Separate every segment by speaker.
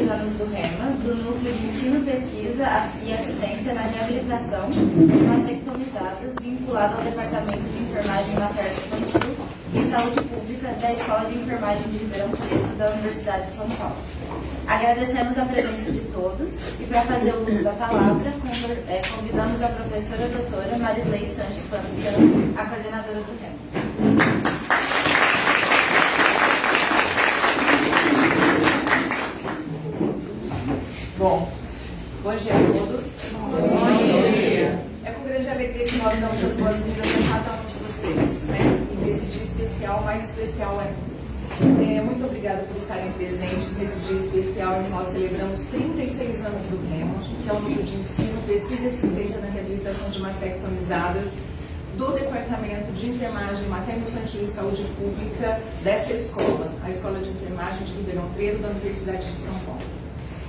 Speaker 1: anos do REMA, do Núcleo de Ensino, Pesquisa e Assistência na Reabilitação de Mastectomizadas, vinculado ao Departamento de Enfermagem Materno-Infantil e Saúde Pública da Escola de Enfermagem de Ribeirão Preto da Universidade de São Paulo. Agradecemos a presença de todos e, para fazer o uso da palavra, convidamos a professora doutora Marisley Sanches Pampiano, a coordenadora do REMA.
Speaker 2: Bom dia a todos. Bom dia. É com grande alegria que nós damos as boas-vindas a cada um de vocês, né? E nesse dia especial, mais especial ainda. Muito obrigada por estarem presentes nesse dia especial em que nós celebramos 36 anos do REMA, que é o Núcleo de Ensino, Pesquisa e Assistência na Reabilitação de Mastectomizadas do Departamento de Enfermagem Materno-Infantil e Saúde Pública desta escola, a Escola de Enfermagem de Ribeirão Preto da Universidade de São Paulo.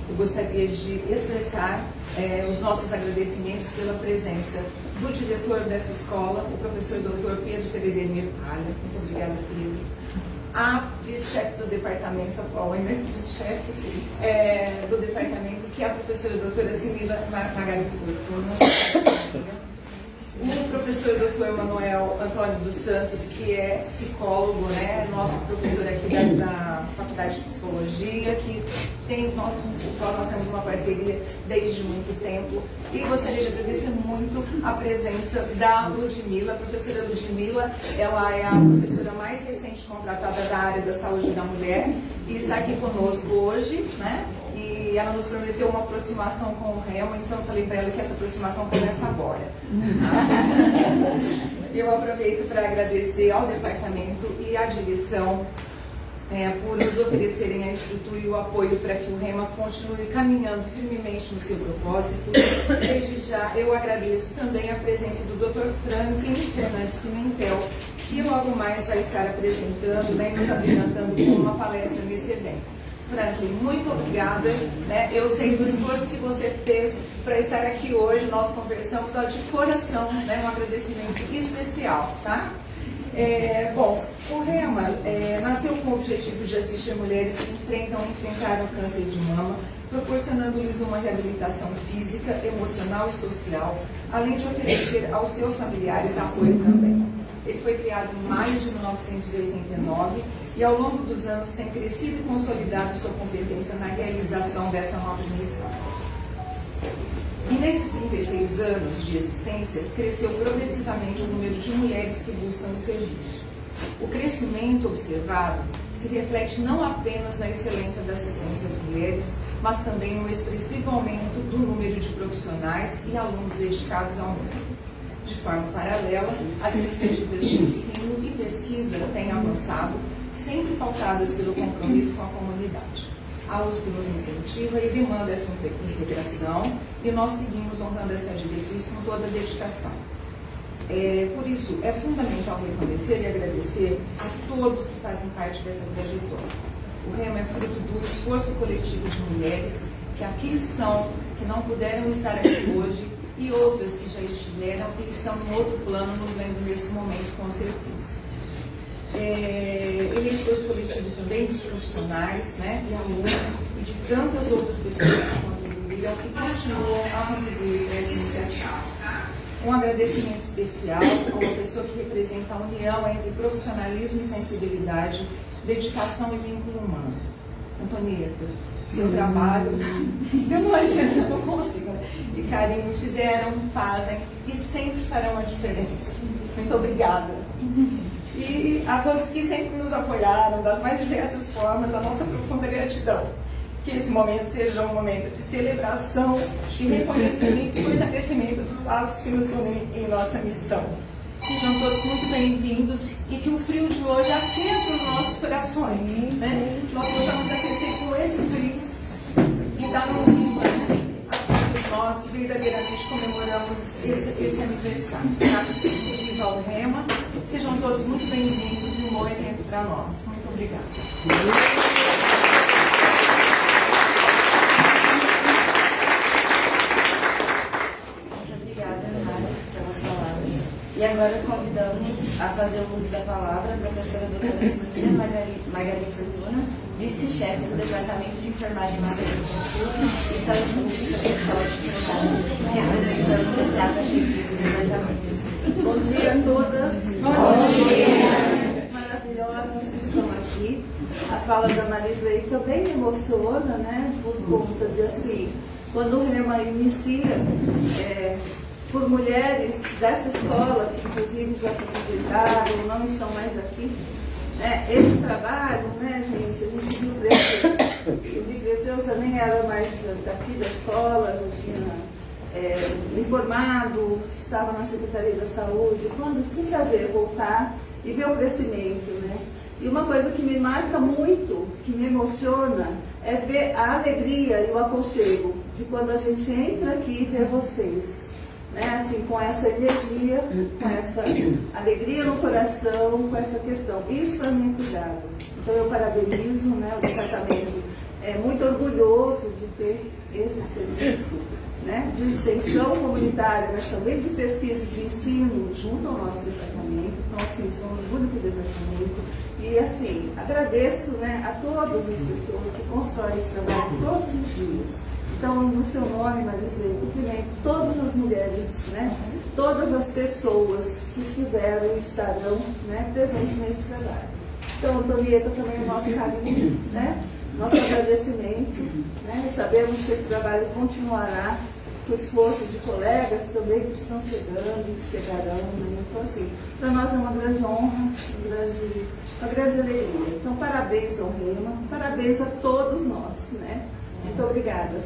Speaker 2: Eu gostaria de expressar os nossos agradecimentos pela presença do diretor dessa escola, o professor Dr. Pedro Federer Palha. Muito obrigada, Pedro. A vice-chefe do departamento, a qual é mesmo vice-chefe do departamento, que é a professora doutora Sinila Magali Fortuna. O professor Dr. Manuel Antônio dos Santos, que é psicólogo, né, nosso professor aqui da Faculdade de Psicologia, que com o qual nós temos uma parceria desde muito tempo. E gostaria de agradecer muito a presença da Ludmila, a professora Ludmila. Ela é a professora mais recente contratada da área da saúde da mulher e está aqui conosco hoje, né? E ela nos prometeu uma aproximação com o REMA, então eu falei para ela que essa aproximação começa agora. Eu aproveito para agradecer ao departamento e à direção por nos oferecerem a estrutura e o apoio para que o REMA continue caminhando firmemente no seu propósito. Desde já eu agradeço também a presença do Dr. Franklin Fernandes Pimentel, que logo mais vai estar apresentando, né, nos apresentando com uma palestra nesse evento. Franklin, muito obrigada, né? Eu sei do esforço que você fez para estar aqui hoje, nós conversamos de coração, né? Um agradecimento especial, tá? Bom, o REMA nasceu com o objetivo de assistir mulheres que enfrentaram o câncer de mama, proporcionando-lhes uma reabilitação física, emocional e social, além de oferecer aos seus familiares apoio também. Ele foi criado em maio de 1989 e ao longo dos anos tem crescido e consolidado sua competência na realização dessa nova missão. E nesses 36 anos de existência, cresceu progressivamente o número de mulheres que buscam o serviço. O crescimento observado se reflete não apenas na excelência da assistência às mulheres, mas também no expressivo aumento do número de profissionais e alunos dedicados ao mundo. De forma paralela, as iniciativas de ensino e pesquisa têm avançado, sempre pautadas pelo compromisso com a comunidade. A USP nos incentiva e demanda essa integração e nós seguimos honrando essa diretriz com toda a dedicação. Por isso, é fundamental reconhecer e agradecer a todos que fazem parte dessa trajetória. O REMA é fruto do esforço coletivo de mulheres que aqui estão, que não puderam estar aqui hoje, e outras que já estiveram e estão em outro plano nos vendo nesse momento, com certeza. Ele é esforço coletivo também dos profissionais, né, e alunos e de tantas outras pessoas que contribuíram e continuam a contribuir para essa iniciativa. Um agradecimento especial a uma pessoa que representa a união entre profissionalismo e sensibilidade, dedicação e vínculo humano. Antonieta, seu trabalho, eu não adianta, eu não consigo, né? E carinho fizeram, fazem e sempre farão a diferença. Muito obrigada. E a todos que sempre nos apoiaram das mais diversas formas, a nossa profunda gratidão. Que esse momento seja um momento de celebração, de reconhecimento e fortalecimento dos laços que nos unem em nossa missão. Sejam todos muito bem-vindos e que o frio de hoje aqueça os nossos corações, né? Nós possamos aquecer com esse frio e dar um viva a todos nós que verdadeiramente comemoramos esse aniversário. Tá? Viva o REMA, sejam todos muito bem-vindos e um bom evento para nós. Muito obrigada.
Speaker 1: E agora convidamos a fazer o uso da palavra a professora doutora Sinila Magali Fortuna, vice-chefe do Departamento de Enfermagem Materna e Saúde Pública da Escola de Enfermagem, representando o SEAPA chefia do departamento.
Speaker 2: Bom dia a todas. Bom dia. Maravilhosas que estão aqui. A fala da Marisley também me emociona, né? Por conta de assim, quando o REMA inicia, por mulheres dessa escola, que inclusive já se aposentaram, não estão mais aqui. Esse trabalho, né, gente, a gente viu crescer. Eu vi crescer, eu já nem era mais daqui da escola, eu tinha me formado, estava na Secretaria da Saúde. Que prazer voltar e ver o crescimento, né? E uma coisa que me marca muito, que me emociona, é ver a alegria e o aconchego de quando a gente entra aqui e vê vocês. Né, assim, com essa energia, com essa alegria no coração, com essa questão. Isso para mim é cuidado. Então eu parabenizo, né, o departamento é muito orgulhoso de ter esse serviço, né, de extensão comunitária, mas também de pesquisa e de ensino junto ao nosso departamento. Então, assim, sou um orgulho do departamento. E, assim, agradeço, né, a todas as pessoas que constroem esse trabalho todos os dias. Então, no seu nome, Marisley, cumprimento todas as mulheres, né, todas as pessoas que estiveram e estarão, né, presentes nesse trabalho. Então, Antonieta, também o nosso carinho, né, nosso agradecimento, né, sabemos que esse trabalho continuará com o esforço de colegas também que estão chegando e que chegarão. Né? Então, assim, para nós é uma grande honra, uma grande alegria. Então, parabéns ao REMA, parabéns a todos nós, né? Muito obrigada.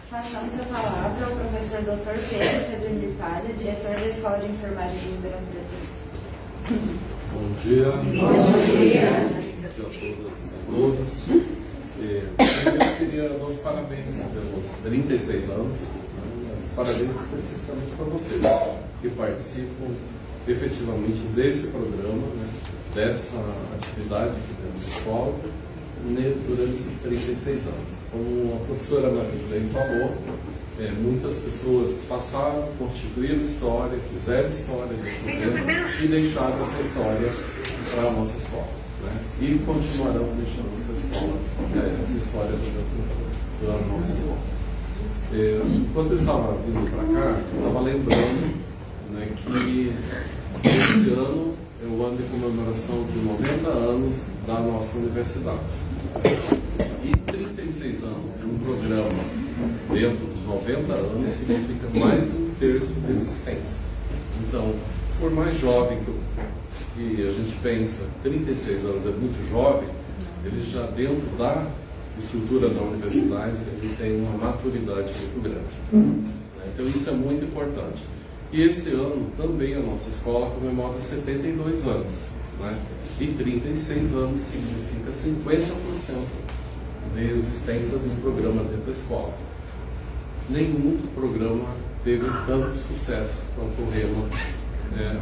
Speaker 1: Passamos a palavra ao professor Dr. Pedro Federnir Palha, diretor da Escola de Enfermagem de Ribeirão Preto.
Speaker 3: Bom dia. Bom dia. Bom dia a todas e todos. Eu queria dar os parabéns pelos 36 anos, mas parabéns especificamente para vocês que participam efetivamente desse programa, né, dessa atividade aqui dentro da escola, né, durante esses 36 anos. Como a professora Marisley falou, muitas pessoas passaram, constituíram história, fizeram história e deixaram essa história para a nossa escola. Né? E continuarão deixando essa história da nossa escola. Quando eu estava vindo para cá, eu estava lembrando, né, que esse ano é o ano de comemoração de 90 anos da nossa universidade. E 36 anos de um programa dentro dos 90 anos significa mais de um terço de existência. Então, por mais jovem que a gente pensa, 36 anos é muito jovem, ele já dentro da estrutura da universidade, ele tem uma maturidade muito grande. Então isso é muito importante. E esse ano também a nossa escola comemora 72 anos. Né? E 36 anos significa 50% de existência do programa dentro da escola. Nenhum programa teve tanto sucesso quanto o REMA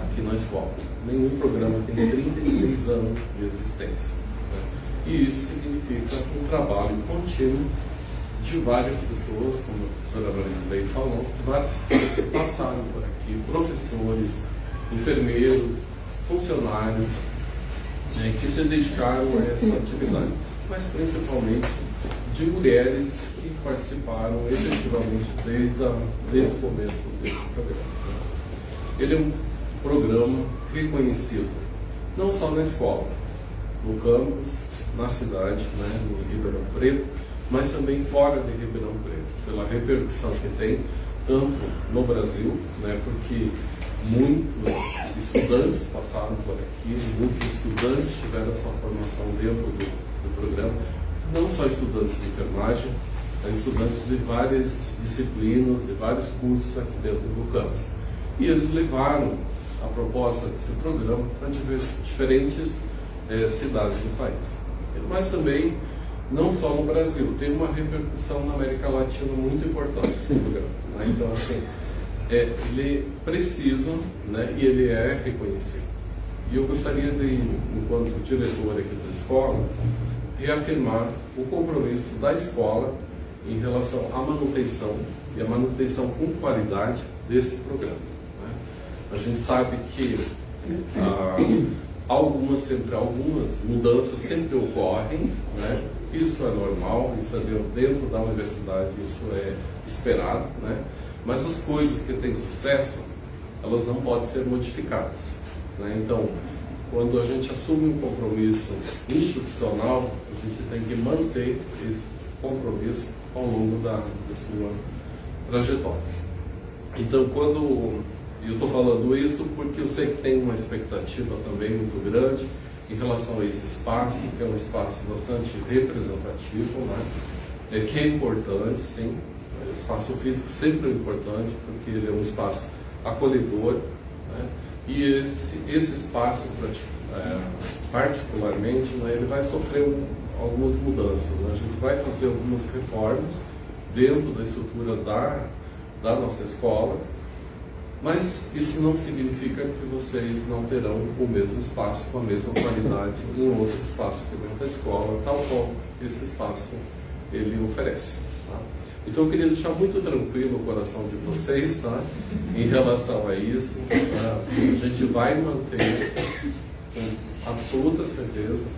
Speaker 3: aqui na escola. Nenhum programa tem 36 anos de existência. Né? E isso significa um trabalho contínuo de várias pessoas, como a professora Marisley falou, várias pessoas que passaram por aqui, professores, enfermeiros, funcionários, que se dedicaram a essa atividade, mas principalmente de mulheres que participaram efetivamente desde o começo desse programa. Ele é um programa reconhecido, não só na escola, no campus, na cidade, né, no Ribeirão Preto, mas também fora de Ribeirão Preto, pela repercussão que tem, tanto no Brasil, né, porque muitos estudantes passaram por aqui, muitos estudantes tiveram sua formação dentro do programa, não só estudantes de enfermagem, mas estudantes de várias disciplinas, de vários cursos aqui dentro do campus. E eles levaram a proposta desse programa para diferentes cidades do país. Mas também, não só no Brasil, tem uma repercussão na América Latina muito importante esse programa. Né? Então, assim, ele precisa, né, e ele é reconhecido. E eu gostaria de, enquanto diretor aqui da escola, reafirmar o compromisso da escola em relação à manutenção, e a manutenção com qualidade desse programa. Né? A gente sabe que Algumas mudanças sempre ocorrem, né? Isso é normal, isso é dentro da universidade, isso é esperado, né? Mas as coisas que têm sucesso, elas não podem ser modificadas, né? Então, quando a gente assume um compromisso institucional, a gente tem que manter esse compromisso ao longo da sua trajetória. Então, quando eu estou falando isso, porque eu sei que tem uma expectativa também muito grande em relação a esse espaço, que é um espaço bastante representativo, né? Que é importante, sim. O espaço físico sempre é importante, porque ele é um espaço acolhedor, né? E esse espaço, particularmente, né, ele vai sofrer algumas mudanças, né? A gente vai fazer algumas reformas dentro da estrutura da nossa escola, mas isso não significa que vocês não terão o mesmo espaço com a mesma qualidade em outro espaço que dentro da escola, tal qual esse espaço ele oferece, tá? Então eu queria deixar muito tranquilo o coração de vocês, tá? Em relação a isso, tá? A gente vai manter com absoluta certeza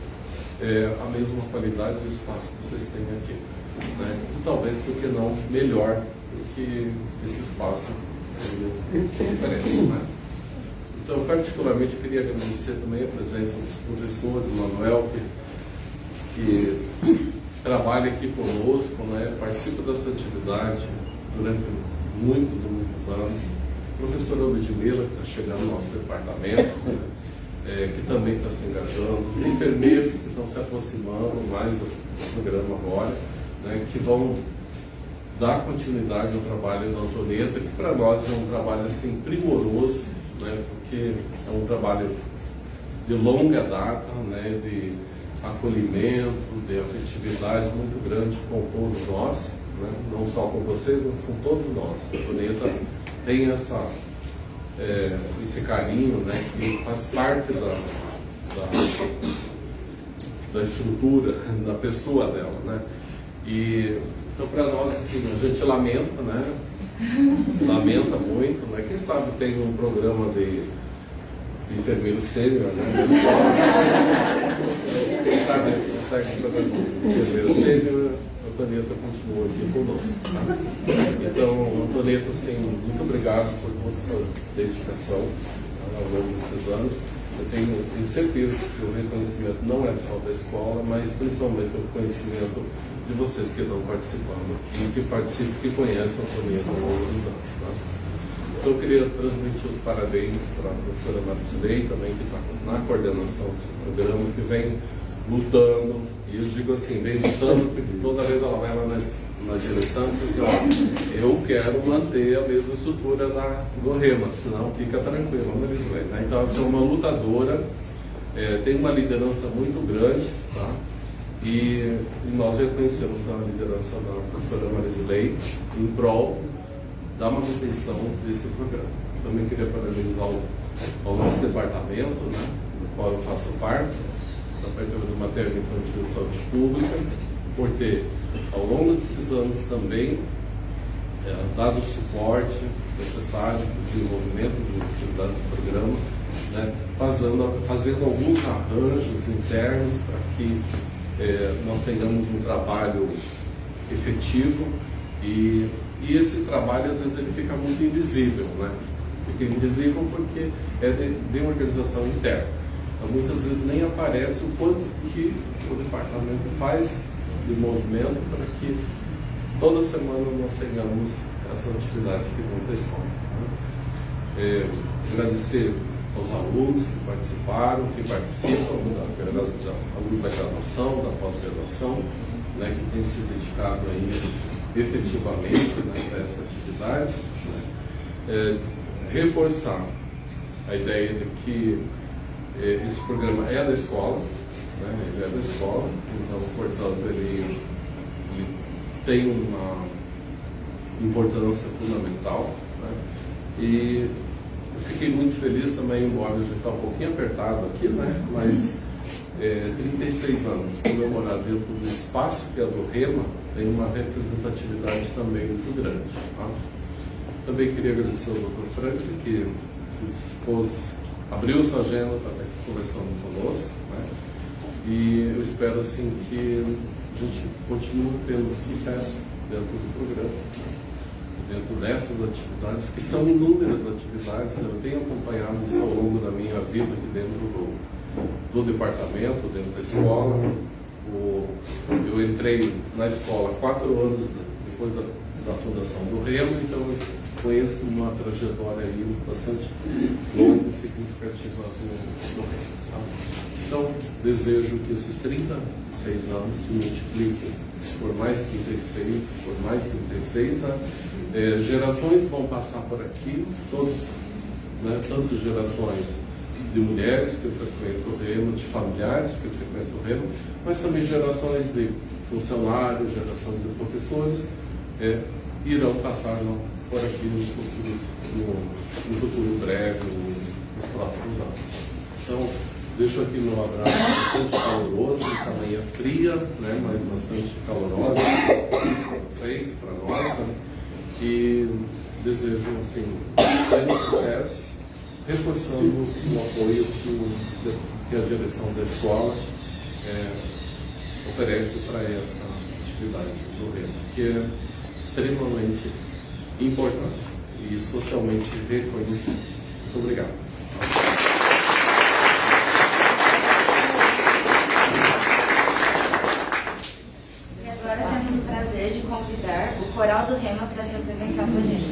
Speaker 3: a mesma qualidade do espaço que vocês têm aqui, né? E talvez, porque não, melhor do que esse espaço que oferece, né? Então, particularmente, eu queria agradecer também a presença dos professores, do Manuel, que trabalha aqui conosco, né? Participa dessa atividade durante muitos anos. A professora Ludmila, que está chegando no nosso departamento, né? Que também está se engajando. Os enfermeiros que estão se aproximando mais do programa agora, né? Que vão dar continuidade ao trabalho da Antonieta, que para nós é um trabalho assim, primoroso, né? Porque é um trabalho de longa data, né? De acolhimento, de afetividade muito grande com todos nós, né? Não só com vocês, mas com todos nós. A Antonieta tem esse carinho, né? Que faz parte da estrutura, da pessoa dela, né? Então, para nós, assim, a gente lamenta, né? Lamenta muito, né? Quem sabe tem um programa de enfermeiro sênior, né? Sabe, enfermeiro sênior, a Antonieta continua aqui conosco, tá? Então, Antonieta, assim, muito obrigado por toda a sua dedicação ao longo desses anos. Eu tenho certeza que o reconhecimento não é só da escola, mas principalmente o reconhecimento de vocês que estão participando aqui, que participam, que conhecem a Antonieta ao longo dos anos, tá? Então, eu queria transmitir os parabéns para a professora Maricilei, também, que está na coordenação desse programa, que vem lutando, e eu digo assim, vem lutando, porque toda vez ela vai lá na direção e diz assim, ó, eu quero manter a mesma estrutura do Rema, senão fica tranquilo, né? Então, ela é uma lutadora, tem uma liderança muito grande, tá? E nós reconhecemos a liderança da professora Maricilei em prol da manutenção desse programa. Também queria parabenizar ao nosso departamento, né, do qual eu faço parte, do Departamento Materno Infantil e Saúde Pública, por ter, ao longo desses anos também, dado o suporte necessário para o desenvolvimento de atividades do programa, né, fazendo alguns arranjos internos para que nós tenhamos um trabalho efetivo e esse trabalho, às vezes, ele fica muito invisível, né? Fica invisível porque é de uma organização interna. Então, muitas vezes nem aparece o quanto que o departamento faz de movimento para que toda semana nós tenhamos essa atividade aqui dentro da escola, né? Agradecer aos alunos que participaram, que participam, alunos da graduação, da pós-graduação, né, que têm se dedicado aí efetivamente, né, a essa atividade, né? Reforçar a ideia de que esse programa é da escola, né? Ele é da escola, então, portanto, ele tem uma importância fundamental, né? E eu fiquei muito feliz também, embora eu já está um pouquinho apertado aqui, né? Mas 36 anos comemorar dentro do espaço que é do Rema tem uma representatividade também muito grande, tá? Também queria agradecer ao Dr. Franklin, que se dispôs abriu sua agenda para estar conversando conosco, né? E eu espero assim que a gente continue tendo sucesso dentro do programa, dentro dessas atividades, que são inúmeras atividades. Eu tenho acompanhado isso ao longo da minha vida aqui dentro do departamento, dentro da escola. Eu entrei na escola 4 anos depois da fundação do Remo, então eu conheço uma trajetória aí bastante longa e significativa do Remo. Tá? Então, desejo que esses 36 anos se multipliquem por mais 36, por mais 36. Gerações vão passar por aqui, todos, né, tantas gerações de mulheres que frequentam o Remo, de familiares que frequentam o Remo, mas também gerações de funcionários, gerações de professores irão passar por aqui no futuro breve, nos próximos anos. Então, deixo aqui meu abraço bastante caloroso, nessa manhã fria, né, mas bastante calorosa para vocês, para nós, né, e desejo assim, pleno sucesso, reforçando o apoio que a direção da escola oferece para essa atividade do Remo, que é extremamente importante e socialmente reconhecido. Muito obrigado.
Speaker 1: E agora temos o prazer de convidar o Coral do Rema para se apresentar para a gente.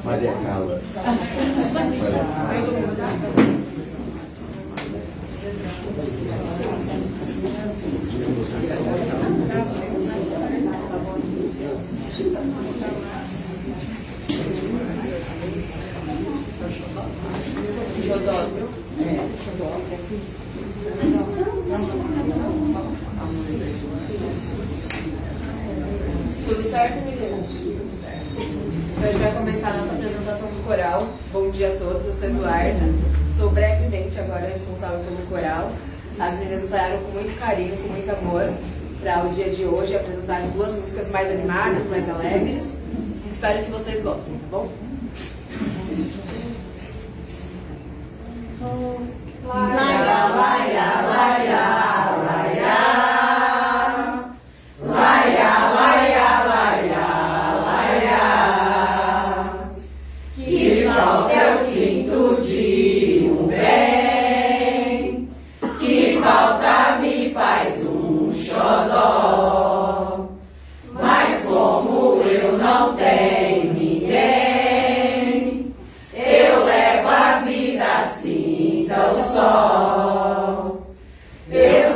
Speaker 4: Maria Carla.
Speaker 5: Tudo certo, meninas? Então, a gente vai começar a nossa apresentação do coral. Bom dia a todos, eu sou Eduarda. Estou brevemente agora responsável pelo coral. As meninas ensaiaram com muito carinho, com muito amor, para o dia de hoje apresentarem 2 músicas mais animadas, mais alegres. Espero que vocês gostem, tá bom?
Speaker 6: Laia, laia, laia, laia. Laia, laia, laia, laia. Que falta eu sinto de um bem, que falta me faz um xodó. Mas como eu não tenho ninguém, eu levo a vida assim tão só. Eu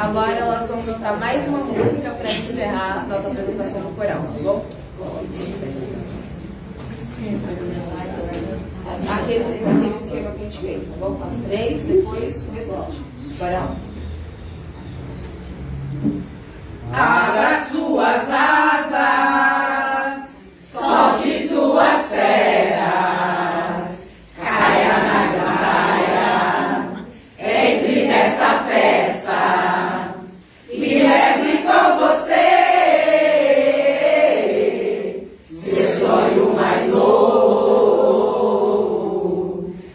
Speaker 5: Agora elas vão cantar mais uma música para encerrar nossa apresentação no coral, tá bom? Aquele esquema que a gente fez, tá bom? As 3, depois o restante. Bora lá.
Speaker 6: Abra suas asas, solte suas feras, caia na gandaia, entre nessa festa, me leve com você, seu sonho mais louco,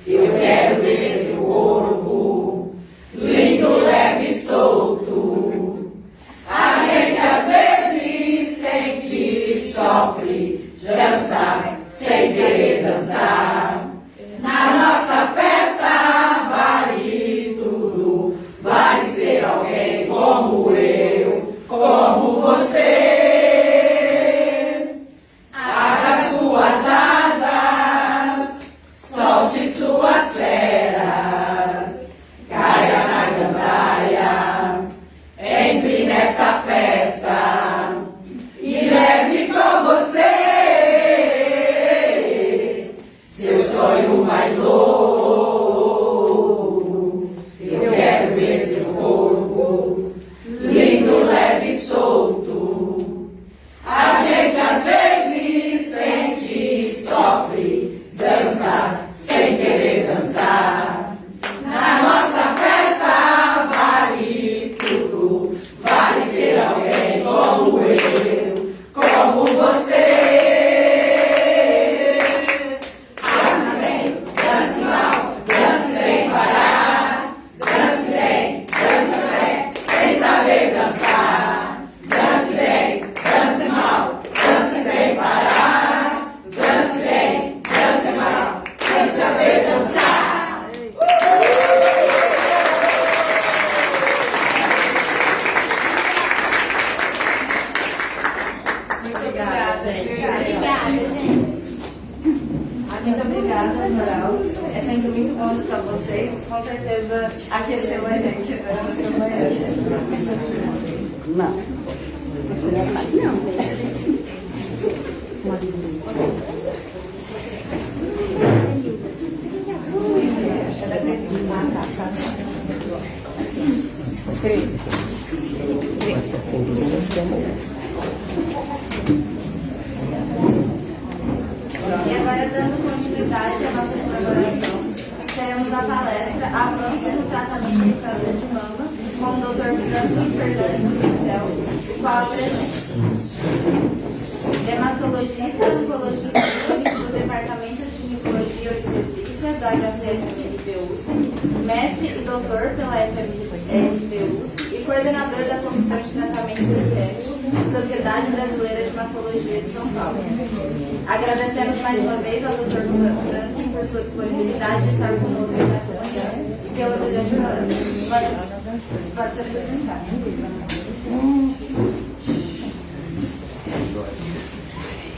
Speaker 6: eu quero ver seu corpo, lindo, leve e solto. A gente às vezes sente, sofre, dança, sem querer dançar. Na nossa festa vale tudo, vale ser alguém como eu, como você. Abra suas asas, solte suas feras, caia na gandaia, entre nessa festa e leve com você seu sonho mais louco. Eu quero ver seu corpo lindo, leve e solto. A gente às vezes sente, sofre, dança, sem querer dançar. Na nossa festa vale tudo, vale ser alguém como eu, como você. Dance bem, dance mal, dance sem parar. Dance bem, sem saber dançar. Dance bem, dance mal, dance sem parar. Dance bem, dance mal, sem saber dançar.
Speaker 5: Muito obrigada, gente.
Speaker 1: Muito obrigada, Coral. É sempre muito bom escutar vocês. Com certeza aqueceu a gente durante a manhã. E agora, dando continuidade à nossa colaboração, teremos a palestra Avanços no Tratamento do Câncer de Mama, com o Dr. Franklin Fernandes Pimentel, o qual apresenta. Dermatologista e oncologista clínico do Departamento de Ginecologia e Obstetrícia da HCFMRP USP, mestre e doutor pela FMRP USP e coordenador da Comissão de Tratamento Sistêmico, Sociedade Brasileira de Mastologia de São Paulo. Agradecemos mais uma vez ao Dr. Franklin por sua disponibilidade de estar conosco nesta manhã e pela brilhante palestra. Pode se apresentar.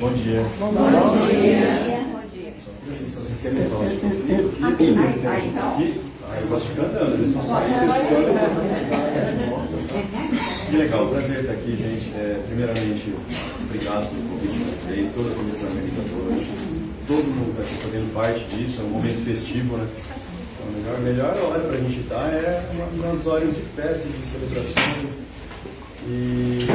Speaker 7: Bom dia.
Speaker 6: Bom dia.
Speaker 7: Esse é o sistema hipnótico. Aqui, eu posso ficar andando, eles só saem e vocês ficam. Que legal, prazer estar aqui, gente. Primeiramente, obrigado pelo convite, toda a comissão organizadora. Todo mundo está aqui fazendo parte disso, é um momento festivo, né? Então, a melhor hora para a gente estar é nas horas de festa, de celebrações. E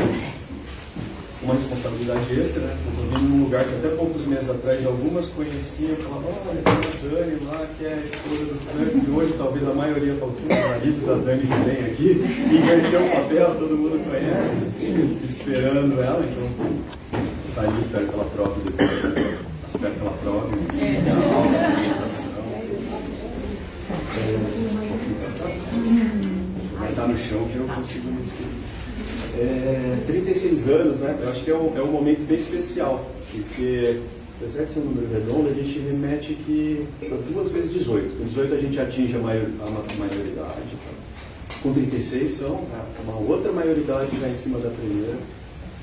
Speaker 7: uma responsabilidade extra, né? Eu estou vindo num lugar que até poucos meses atrás algumas conheciam, falavam, olha, tem a Dani lá, que é a esposa do Frank, e hoje talvez a maioria fala, o marido da Dani que vem aqui, inverteu o papel, todo mundo conhece, esperando ela, então tá aí, espero que ela prove depois, né? Espero que ela prove a aula, a apresentação. Vai estar no chão que eu consigo me seguir. 36 anos, né? Eu acho que é um momento bem especial, porque, apesar de ser um número redondo, a gente remete que 2 vezes 18. Com 18 a gente atinge a maioridade. Com 36 são uma outra maioridade já em cima da primeira.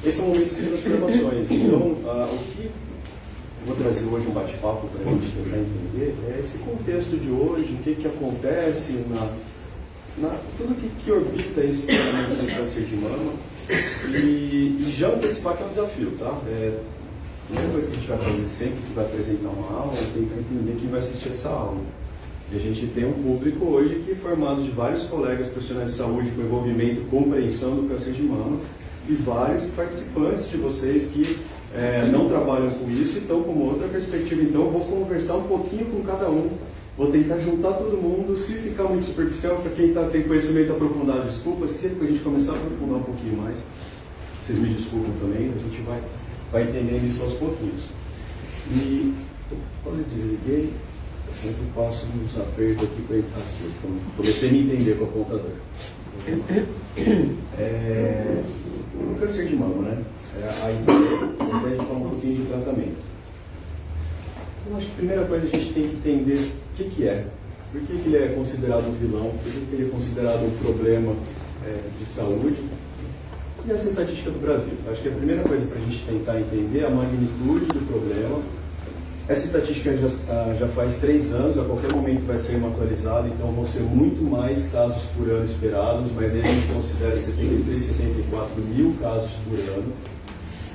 Speaker 7: Esse é um momento de transformações. Então, o que eu vou trazer hoje um bate-papo para a gente tentar entender é esse contexto de hoje, o que acontece tudo que orbita esse tratamento do câncer de mama e já antecipar que é um desafio, tá? A primeira coisa que a gente vai fazer sempre que vai apresentar uma aula é tentar entender quem vai assistir essa aula. E a gente tem um público hoje que é formado de vários colegas profissionais de saúde com envolvimento, compreensão do câncer de mama e vários participantes de vocês que não trabalham com isso e estão com outra perspectiva. Então eu vou conversar um pouquinho com cada um, vou tentar juntar todo mundo. Se ficar muito superficial, para quem tem conhecimento aprofundado, desculpa, sempre que a gente começar a aprofundar um pouquinho mais, vocês me desculpam também, a gente vai entendendo isso aos pouquinhos. E quando eu desliguei, eu sempre passo uns apertos aqui para entrar aqui. Então, comecei a me entender com o apontador. O câncer de mama, né? A ideia, a gente fala um pouquinho de tratamento. Eu acho que a primeira coisa a gente tem que entender o que é. Por que ele é considerado um vilão? Por que ele é considerado um problema de saúde? E essa estatística do Brasil. Acho que a primeira coisa para a gente tentar entender é a magnitude do problema. Essa estatística já faz 3 anos, a qualquer momento vai ser atualizada, então vão ser muito mais casos por ano esperados, mas aí a gente considera 73, 74 mil casos por ano.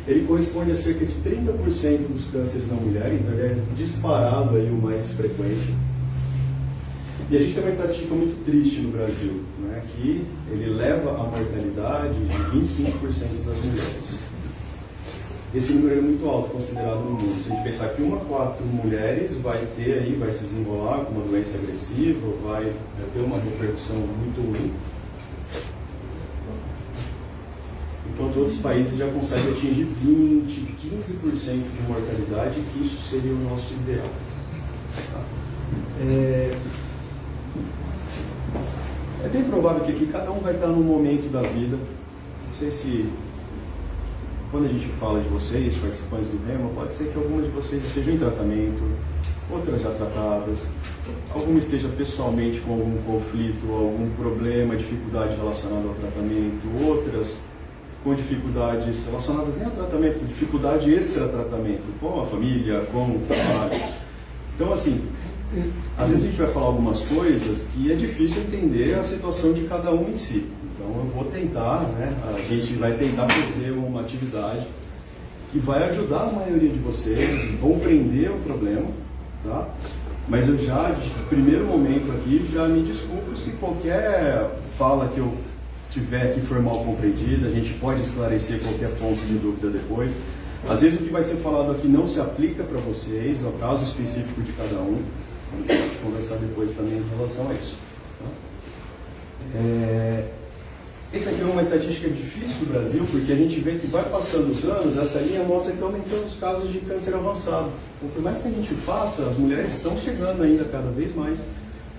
Speaker 7: Ele corresponde a cerca de 30% dos cânceres na mulher, então ele é disparado aí o mais frequente. E a gente tem uma estatística muito triste no Brasil, né, que ele leva a mortalidade de 25% das mulheres. Esse número é muito alto considerado no mundo. Se a gente pensar que 1 a 4 mulheres vai se desenrolar com uma doença agressiva, vai ter uma repercussão muito ruim. Enquanto outros países já conseguem atingir 20, 15% de mortalidade, que isso seria o nosso ideal. É bem provável que aqui cada um vai estar num momento da vida. Não sei se, quando a gente fala de vocês, participantes do REMA, pode ser que algumas de vocês estejam em tratamento, outras já tratadas, alguma esteja pessoalmente com algum conflito, algum problema, dificuldade relacionada ao tratamento, outras com dificuldades relacionadas nem ao tratamento, dificuldade extra-tratamento, com a família, com o trabalho. Então, assim, às vezes a gente vai falar algumas coisas que é difícil entender a situação de cada um em si. Então eu vou tentar, né, a gente vai tentar fazer uma atividade que vai ajudar a maioria de vocês a compreender o problema, tá? Mas eu já, de primeiro momento aqui, já me desculpo se qualquer fala que eu tiver que for mal compreendida, a gente pode esclarecer qualquer ponto de dúvida depois. Às vezes o que vai ser falado aqui não se aplica para vocês, ao caso específico de cada um. A gente pode conversar depois também em relação a isso. Tá? Essa aqui é uma estatística difícil do Brasil, porque a gente vê que vai passando os anos, essa linha mostra que estão aumentando os casos de câncer avançado. Então, por mais que a gente faça, as mulheres estão chegando ainda cada vez mais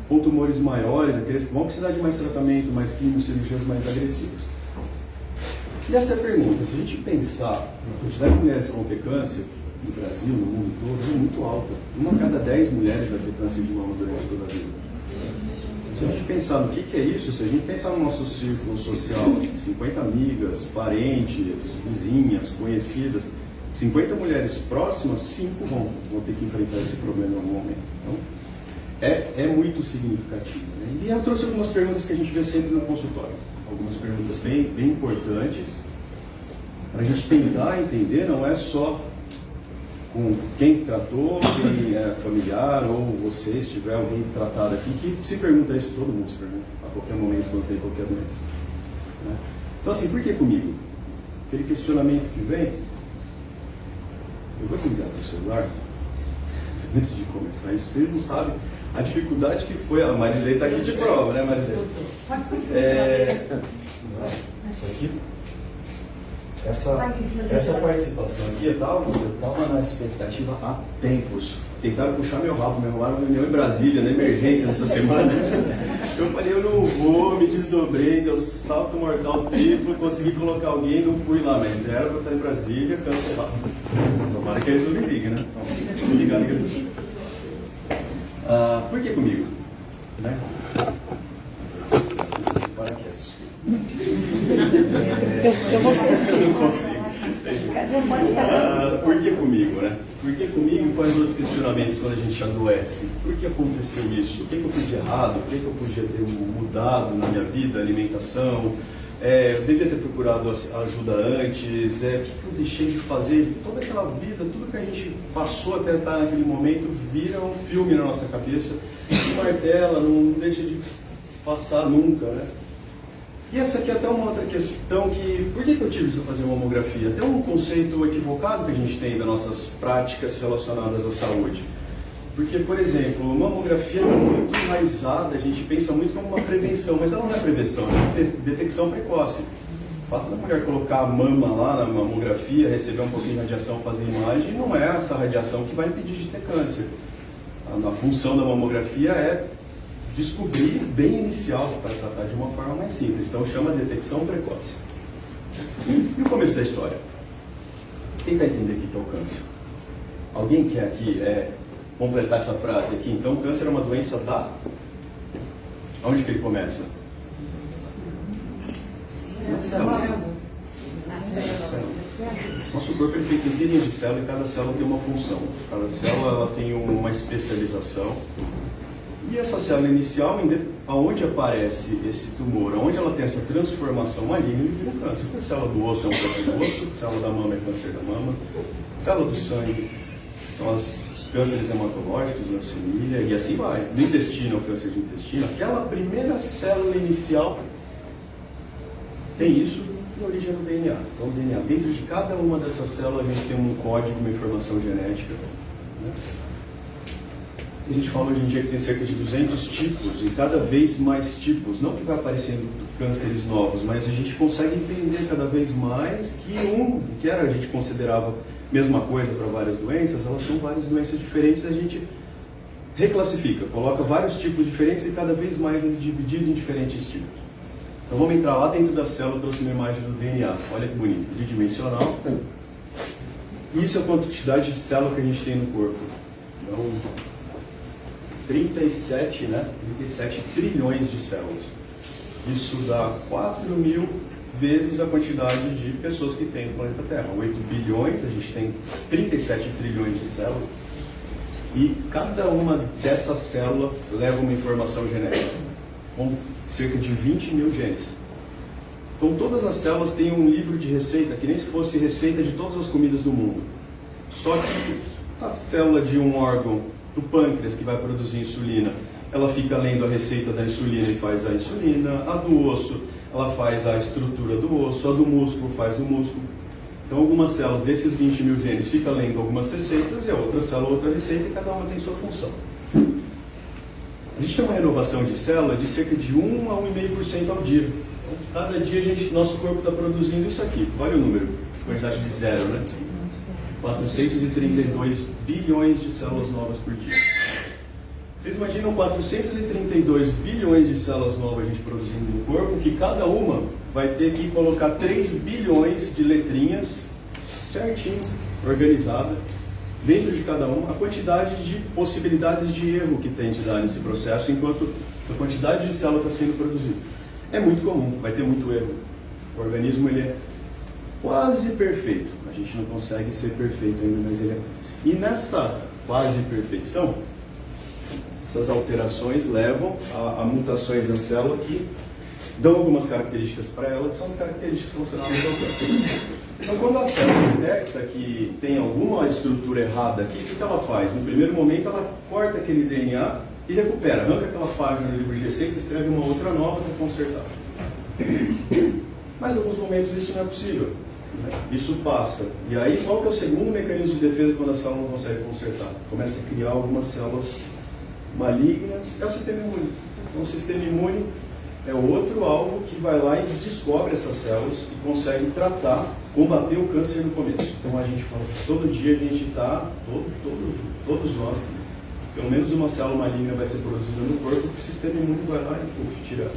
Speaker 7: com tumores maiores, aqueles que vão precisar de mais tratamento, mais quimio, cirurgias mais agressivas. E essa é a pergunta, se a gente pensar na quantidade de mulheres que vão ter câncer, no Brasil, no mundo todo, é muito alta. 1 a cada 10 mulheres vai ter câncer de mama durante toda a vida. Se a gente pensar no que é isso, se a gente pensar no nosso círculo social, 50 amigas, parentes, vizinhas, conhecidas, 50 mulheres próximas, 5 vão ter que enfrentar esse problema em algum momento. Então, é muito significativo. Né? E eu trouxe algumas perguntas que a gente vê sempre no consultório. Algumas perguntas bem importantes para a gente tentar entender, não é só com quem tratou, quem é familiar ou você, se tiver alguém tratado aqui, que se pergunta isso, todo mundo se pergunta, a qualquer momento, quando tem qualquer doença. Né? Então assim, por que comigo? Aquele questionamento que vem, eu vou desligar o celular, antes de começar isso, vocês não sabem a dificuldade que foi, a Marilei está aqui de prova, né, Marilei? Isso aqui. Essa participação aqui, eu estava na expectativa há tempos. Tentaram puxar meu rabo, me arrumaram uma reunião em Brasília, na emergência nessa semana. Eu falei, eu não vou, me desdobrei, deu salto mortal triplo, consegui colocar alguém, não fui lá, mas era para estar em Brasília, cancelado. Tomara que eles não me liguem, né? Se ligar, liga. Por que comigo? Né? Eu não consigo. Por que comigo, né? Por que comigo quais outros questionamentos quando a gente adoece? Por que aconteceu isso? O que eu fiz de errado? O que eu podia ter mudado na minha vida, alimentação? Eu devia ter procurado ajuda antes? O que eu deixei de fazer? Toda aquela vida, tudo que a gente passou até estar naquele momento, vira um filme na nossa cabeça e martela, não deixa de passar nunca, né? E essa aqui é até uma outra questão que... Por que eu tive que fazer mamografia? Até um conceito equivocado que a gente tem das nossas práticas relacionadas à saúde. Porque, por exemplo, a mamografia é muito enraizada, a gente pensa muito como uma prevenção, mas ela não é prevenção, é detecção precoce. O fato da mulher colocar a mama lá na mamografia, receber um pouquinho de radiação, fazer imagem, não é essa radiação que vai impedir de ter câncer. A função da mamografia é descobrir bem inicial para tratar de uma forma mais simples. Então chama detecção precoce. E o começo da história? Tentar entender o que é o câncer. Alguém quer aqui completar essa frase aqui? Então o câncer é uma doença da... Onde que ele começa? Na célula. Nosso corpo é feito inteirinho de célula e cada célula tem uma função. Cada célula ela tem uma especialização. E essa célula inicial, aonde aparece esse tumor, aonde ela tem essa transformação maligna, ele vira um câncer. A célula do osso é um câncer do osso, a célula da mama é câncer da mama, a célula do sangue são os cânceres hematológicos, leucemia, e assim vai. Do intestino é o câncer de intestino. Aquela primeira célula inicial tem isso na origem do DNA. Então, o DNA, dentro de cada uma dessas células, a gente tem um código, uma informação genética, né? A gente fala hoje em dia que tem cerca de 200 tipos e cada vez mais tipos, não que vai aparecendo cânceres novos, mas a gente consegue entender cada vez mais que a gente considerava mesma coisa para várias doenças, elas são várias doenças diferentes, a gente reclassifica, coloca vários tipos diferentes e cada vez mais ele é dividido em diferentes tipos. Então vamos entrar lá dentro da célula, eu trouxe uma imagem do DNA, olha que bonito, tridimensional. Isso é a quantidade de célula que a gente tem no corpo. Então, 37 trilhões de células. Isso dá 4.000 vezes a quantidade de pessoas que tem no planeta Terra. 8 bilhões, a gente tem 37 trilhões de células. E cada uma dessas células leva uma informação genética, com cerca de 20 mil genes. Então todas as células têm um livro de receita, que nem se fosse receita de todas as comidas do mundo. Só que a célula de um órgão, do pâncreas, que vai produzir insulina, ela fica lendo a receita da insulina e faz a insulina. A do osso, ela faz a estrutura do osso. A do músculo faz o músculo. Então algumas células desses 20 mil genes ficam lendo algumas receitas e a outra célula outra receita e cada uma tem sua função. A gente tem uma renovação de célula de cerca de 1 a 1,5% ao dia. Então, cada dia nosso corpo está produzindo isso aqui. Olha o número, quantidade de zero, né? 432 bilhões de células novas por dia. Vocês imaginam 432 bilhões de células novas a gente produzindo no corpo, que cada uma vai ter que colocar 3 bilhões de letrinhas certinho, organizada, dentro de cada uma, a quantidade de possibilidades de erro que tem de dar nesse processo, enquanto a quantidade de célula está sendo produzida. É muito comum, vai ter muito erro. O organismo ele é quase perfeito. A gente não consegue ser perfeito ainda, mas ele é quase. E nessa quase perfeição, essas alterações levam a mutações da célula que dão algumas características para ela, que são as características relacionadas ao câncer. Então, quando a célula detecta que tem alguma estrutura errada aqui, o que ela faz? No primeiro momento, ela corta aquele DNA e recupera, arranca aquela página do livro de receita, escreve uma outra nova para consertar. Mas em alguns momentos isso não é possível. Isso passa. E aí, qual que é o segundo mecanismo de defesa quando a célula não consegue consertar? Começa a criar algumas células malignas. É o sistema imune. Então, o sistema imune é outro alvo que vai lá e descobre essas células e consegue tratar, combater o câncer no começo. Então, a gente fala que todo dia a gente está, todos nós, pelo menos uma célula maligna vai ser produzida no corpo, que o sistema imune vai lá e tira.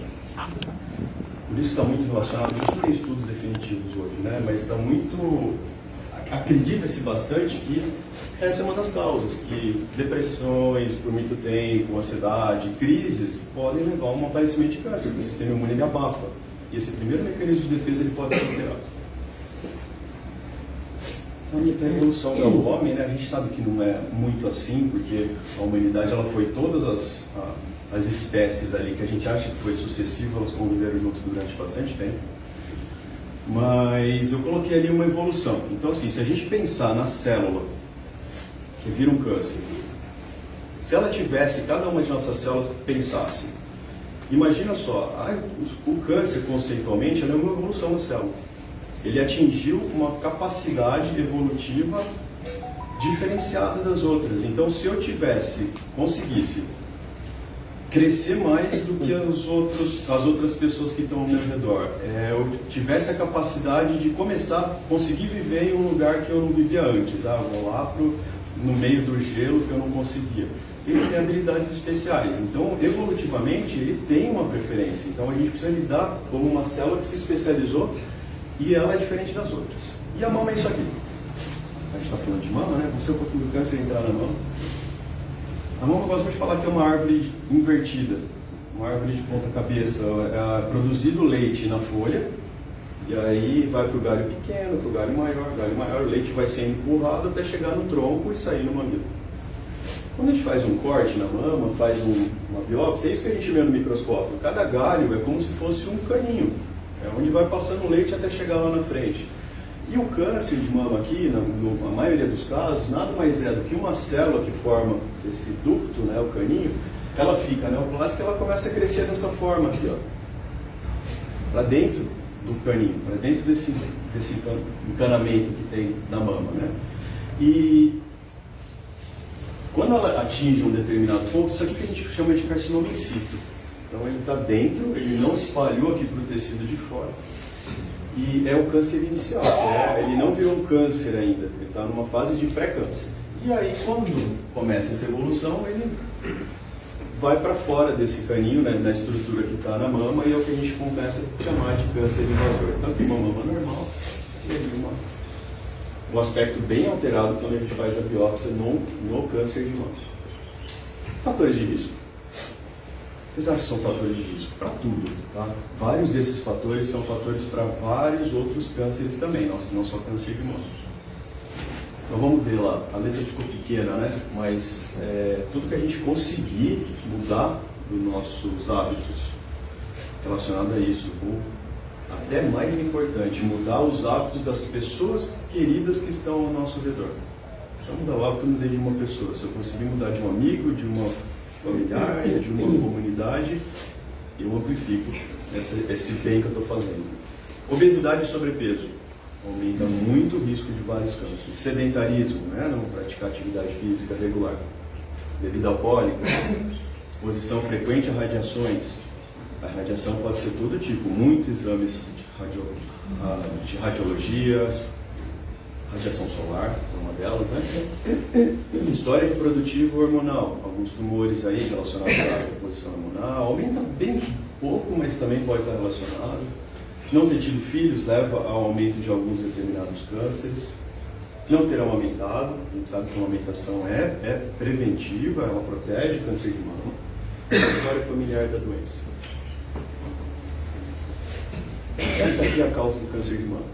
Speaker 7: Por isso está muito relacionado, a gente não tem estudos definitivos hoje, né? Mas está muito... Acredita-se bastante que essa é uma das causas, que depressões por muito tempo, ansiedade, crises, podem levar a um aparecimento de câncer, porque o sistema imune ele abafa. E esse primeiro mecanismo de defesa ele pode ser alterado. A evolução do homem, né, a gente sabe que não é muito assim, porque a humanidade ela foi todas as espécies ali que a gente acha que foi sucessiva, elas conviveram juntos durante bastante tempo. Mas eu coloquei ali uma evolução. Então, assim, se a gente pensar na célula que vira um câncer, se ela tivesse, cada uma de nossas células pensasse, imagina só, o câncer conceitualmente é uma evolução da célula. Ele atingiu uma capacidade evolutiva diferenciada das outras. Então, se eu conseguisse crescer mais do que as outras pessoas que estão ao meu redor, eu tivesse a capacidade de conseguir viver em um lugar que eu não vivia antes. Eu vou lá no meio do gelo que eu não conseguia. Ele tem habilidades especiais. Então, evolutivamente, ele tem uma preferência. Então, a gente precisa lidar como uma célula que se especializou e ela é diferente das outras. E a mama é isso aqui. A gente está falando de mama, né? Você um pouquinho do câncer entrar na mama. A mama, eu gosto de falar que é uma árvore invertida, uma árvore de ponta cabeça. É produzido leite na folha, e aí vai para o galho pequeno, para o galho maior, o leite vai sendo empurrado até chegar no tronco e sair no mamilo. Quando a gente faz um corte na mama, faz uma biópsia, é isso que a gente vê no microscópio. Cada galho é como se fosse um caninho. É onde vai passando o leite até chegar lá na frente. E o câncer de mama aqui, na maioria dos casos, nada mais é do que uma célula que forma esse ducto, né, o caninho, ela fica neoplástica e ela começa a crescer dessa forma aqui, ó, para dentro do caninho, para dentro desse encanamento que tem na mama, né? E quando ela atinge um determinado ponto, isso aqui que a gente chama de carcinoma in situ. Então ele está dentro, ele não espalhou aqui para o tecido de fora. E é o câncer inicial, né? Ele não virou um câncer ainda, ele está numa fase de pré-câncer. E aí, quando começa essa evolução, ele vai para fora desse caninho, né, na estrutura que está na mama, e é o que a gente começa a chamar de câncer invasor. Então, aqui uma mama normal, e ali um aspecto bem alterado quando a gente faz a biópsia no câncer de mama. Fatores de risco. Vocês acham que são fatores de risco? Para tudo, tá? Vários desses fatores são fatores para vários outros cânceres também, não só câncer de mama. Então vamos ver lá, a letra ficou pequena, né? Mas tudo que a gente conseguir mudar dos nossos hábitos relacionado a isso, ou até mais importante, mudar os hábitos das pessoas queridas que estão ao nosso redor. Se eu mudar o hábito, eu mudei de uma pessoa. Se eu conseguir mudar de um amigo, de uma familiar, de uma comunidade, eu amplifico esse bem que eu estou fazendo. Obesidade e sobrepeso aumenta muito o risco de vários cânceres. Sedentarismo, né? Não praticar atividade física regular. Bebida alcoólica, exposição frequente a radiações. A radiação pode ser todo tipo, muitos exames de radiologia, radiação solar é uma delas, né? História reprodutiva hormonal, alguns tumores aí relacionados à reposição hormonal, aumenta bem pouco, mas também pode estar relacionado. Não ter tido filhos leva ao aumento de alguns determinados cânceres. Não ter amamentado, a gente sabe que a amamentação é preventiva, ela protege câncer de mama. História familiar da doença. Essa aqui é a causa do câncer de mama.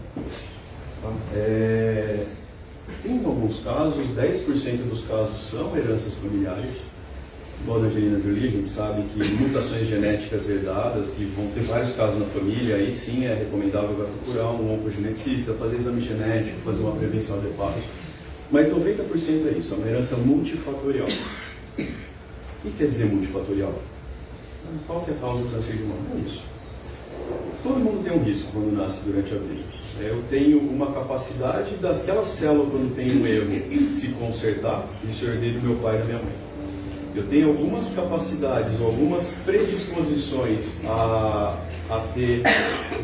Speaker 7: Tem alguns casos, 10% dos casos são heranças familiares. Igual da Angelina Jolie, a gente sabe que mutações genéticas herdadas, que vão ter vários casos na família, aí sim é recomendável procurar um oncogeneticista, fazer exame genético, fazer uma prevenção adequada. Mas 90% é isso, é uma herança multifatorial. O que quer dizer multifatorial? Qual que é a causa do câncer de mama? É isso. Todo mundo tem um risco quando nasce durante a vida. Eu tenho uma capacidade daquela célula, quando tem um erro, se consertar. Isso eu herdei do meu pai e da minha mãe. Eu tenho algumas capacidades, algumas predisposições a ter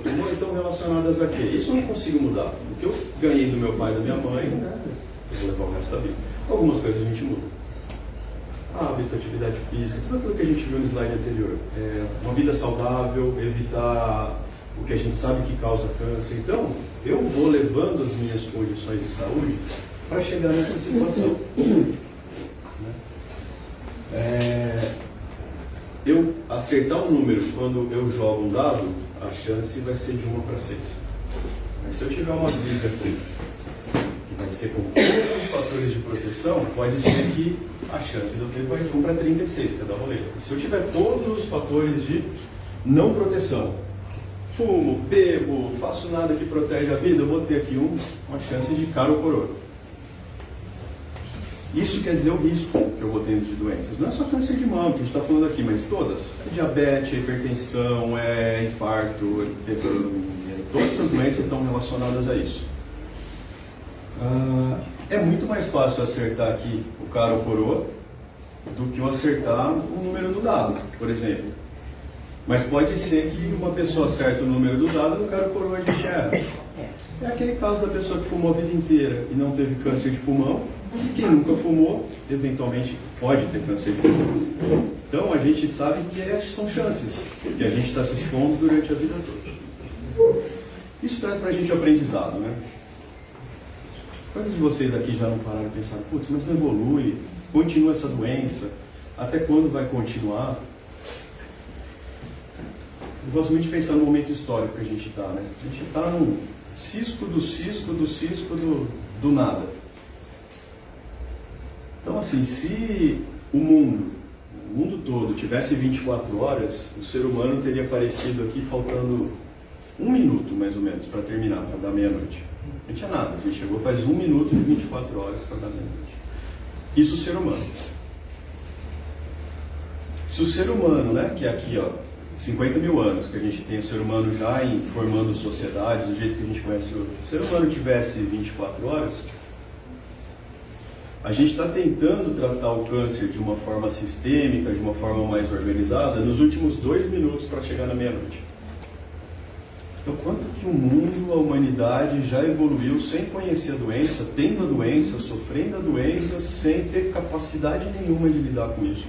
Speaker 7: tumor, então relacionadas a quê? Isso eu não consigo mudar. O que eu ganhei do meu pai e da minha mãe, né, eu vou levar o resto da vida. Algumas coisas a gente muda. Hábito, atividade física, tudo aquilo que a gente viu no slide anterior. Uma vida saudável, evitar o que a gente sabe que causa câncer. Então, eu vou levando as minhas condições de saúde para chegar nessa situação. Eu acertar um número quando eu jogo um dado, a chance vai ser de 1 para 6. Mas se eu tiver uma vida aqui, que vai ser com todos os fatores de proteção, pode ser que a chance de eu ter vai de 1 para 36, cada rolê. E se eu tiver todos os fatores de não proteção, fumo, bebo, faço nada que protege a vida, eu vou ter aqui uma chance de cara ou coroa. Isso quer dizer o risco que eu vou tendo de doenças. Não é só câncer de mama que a gente está falando aqui, mas todas. É diabetes, é hipertensão, é infarto, todas essas doenças estão relacionadas a isso. É muito mais fácil acertar aqui o cara ou coroa do que eu acertar o número do dado, por exemplo. Mas pode ser que uma pessoa acerte o número do dado e o cara ou coroa a gente erra. É aquele caso da pessoa que fumou a vida inteira e não teve câncer de pulmão. Quem nunca fumou, eventualmente pode ter câncer de pulmão. Então a gente sabe que são chances, que a gente está se expondo durante a vida toda. Isso traz para a gente aprendizado, né? Quantos de vocês aqui já não pararam de pensar, putz, mas não evolui, continua essa doença, até quando vai continuar? Eu gosto muito de pensar no momento histórico que a gente está, né? A gente está num cisco do nada. Então, assim, se o mundo todo tivesse 24 horas, o ser humano teria aparecido aqui faltando 1 minuto, mais ou menos, para terminar, para dar meia-noite. Não tinha nada, a gente chegou faz 1 minuto e 24 horas para dar meia-noite. Isso o ser humano. Se o ser humano, né, que é aqui, ó, 50 mil anos que a gente tem o ser humano já formando sociedades do jeito que a gente conhece hoje, se o ser humano tivesse 24 horas, a gente está tentando tratar o câncer de uma forma sistêmica, de uma forma mais organizada, nos últimos 2 minutos para chegar na meia-noite. Então, quanto que o mundo, a humanidade já evoluiu sem conhecer a doença, tendo a doença, sofrendo a doença, sem ter capacidade nenhuma de lidar com isso.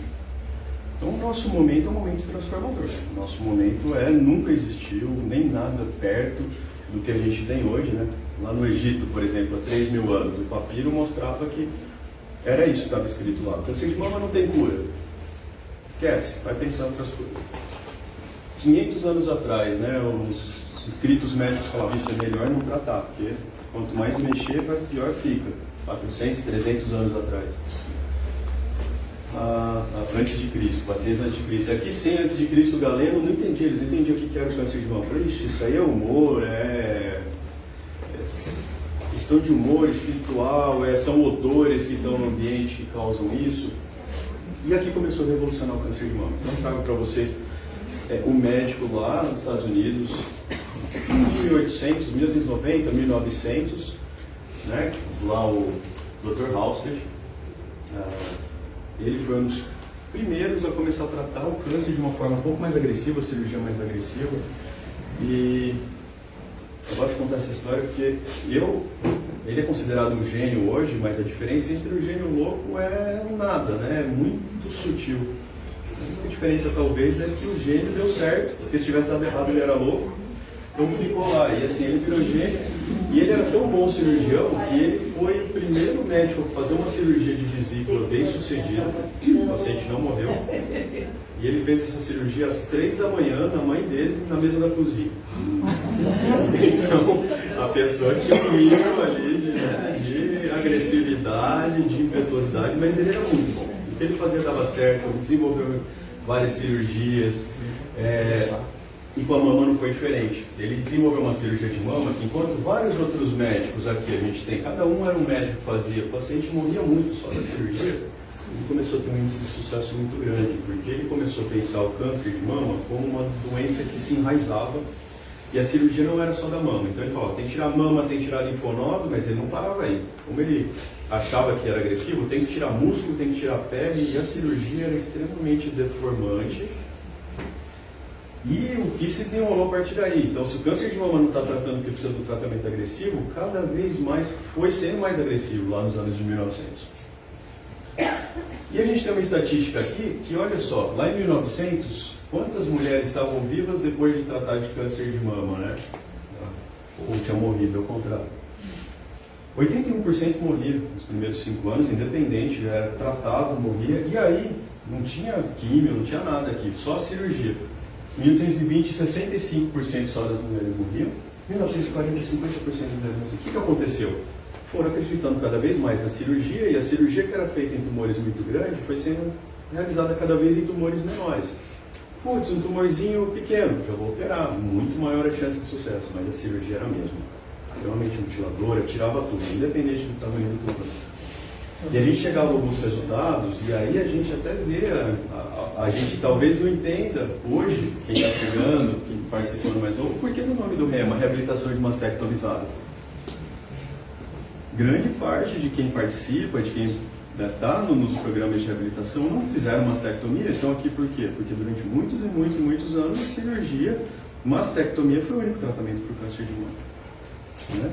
Speaker 7: Então, o nosso momento é um momento transformador. O nosso momento nunca existiu, nem nada perto do que a gente tem hoje, né? Lá no Egito, por exemplo, há 3 mil anos, o papiro mostrava que era isso que estava escrito lá. O câncer de mama não tem cura. Esquece, vai pensar em outras coisas. 500 anos atrás, né, os escritos médicos falavam isso é melhor não tratar, porque quanto mais mexer, pior fica. 400, 300 anos atrás. Antes de Cristo, pacientes antes de Cristo. Aqui 100 antes de Cristo, o Galeno não entendia, eles não entendiam o que era o câncer de mama. Eu falei, isso aí é humor, questão de humor espiritual, são odores que estão no ambiente que causam isso. E aqui começou a revolucionar o câncer de mama. Então, trago para vocês o médico lá nos Estados Unidos, em 1800, 1990, 1900, né? Lá o Dr. Halsted, ele foi um dos primeiros a começar a tratar o câncer de uma forma um pouco mais agressiva, a cirurgia mais agressiva. E eu gosto de contar essa história porque ele é considerado um gênio hoje, mas a diferença entre o gênio e o louco é nada, né? É muito sutil. A única diferença talvez é que o gênio deu certo, porque se tivesse dado errado ele era louco, então ficou lá. E assim, ele virou gênio, e ele era tão bom cirurgião que ele foi o primeiro médico a fazer uma cirurgia de vesícula bem sucedida, o paciente não morreu, e ele fez essa cirurgia às 3 da manhã, na mãe dele, na mesa da cozinha. Então, a pessoa tinha um nível ali de agressividade, de impetuosidade, mas ele era muito bom. O que ele fazia dava certo, desenvolveu várias cirurgias, e com a mama não foi diferente. Ele desenvolveu uma cirurgia de mama que, enquanto vários outros médicos aqui a gente tem, cada um era um médico que fazia, o paciente morria muito só da cirurgia, ele começou a ter um índice de sucesso muito grande, porque ele começou a pensar o câncer de mama como uma doença que se enraizava, e a cirurgia não era só da mama. Então ele falou, tem que tirar a mama, tem que tirar linfonodo, mas ele não parava aí. Como ele achava que era agressivo, tem que tirar músculo, tem que tirar pele, e a cirurgia era extremamente deformante. E o que se desenrolou a partir daí? Então, se o câncer de mama não está tratando porque precisa de um tratamento agressivo, cada vez mais foi sendo mais agressivo lá nos anos de 1900. E a gente tem uma estatística aqui que, olha só, lá em 1900, quantas mulheres estavam vivas depois de tratar de câncer de mama, né? Ou tinham morrido, ao contrário. 81% morria nos primeiros 5 anos, independente, já era tratado, morria, e aí não tinha químio, não tinha nada aqui, só cirurgia. Em 1820, 65% só das mulheres morriam. Em 1940, 50% das mulheres morriam. O que aconteceu? foram acreditando cada vez mais na cirurgia, e a cirurgia que era feita em tumores muito grandes foi sendo realizada cada vez em tumores menores. Putz, um tumorzinho pequeno, já vou operar, muito maior a chance de sucesso, mas a cirurgia era a mesma. Extremamente mutiladora, tirava tudo, independente do tamanho do tumor. E a gente chegava a alguns resultados, e aí a gente até vê, a gente talvez não entenda hoje, quem está chegando, quem participando mais novo, por que no nome do REMA, reabilitação de mastectomizadas? Grande parte de quem participa, de quem está nos programas de reabilitação, não fizeram mastectomia, estão aqui por quê? Porque durante muitos e muitos e muitos anos, a cirurgia, mastectomia foi o único tratamento para o câncer de mama. Né?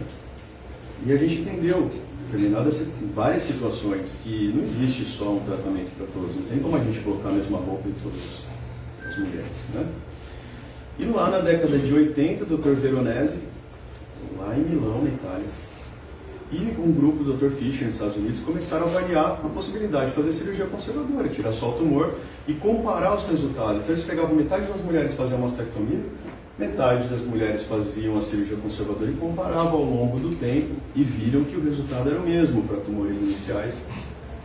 Speaker 7: E a gente entendeu, determinadas várias situações, que não existe só um tratamento para todos, não tem como a gente colocar a mesma roupa em todas as mulheres. Né? E lá na década de 80, o Dr. Veronese, lá em Milão, na Itália, e um grupo do Dr. Fischer, nos Estados Unidos, começaram a avaliar a possibilidade de fazer cirurgia conservadora, tirar só o tumor e comparar os resultados. Então eles pegavam metade das mulheres faziam a mastectomia, metade das mulheres faziam a cirurgia conservadora e comparavam ao longo do tempo e viram que o resultado era o mesmo para tumores iniciais,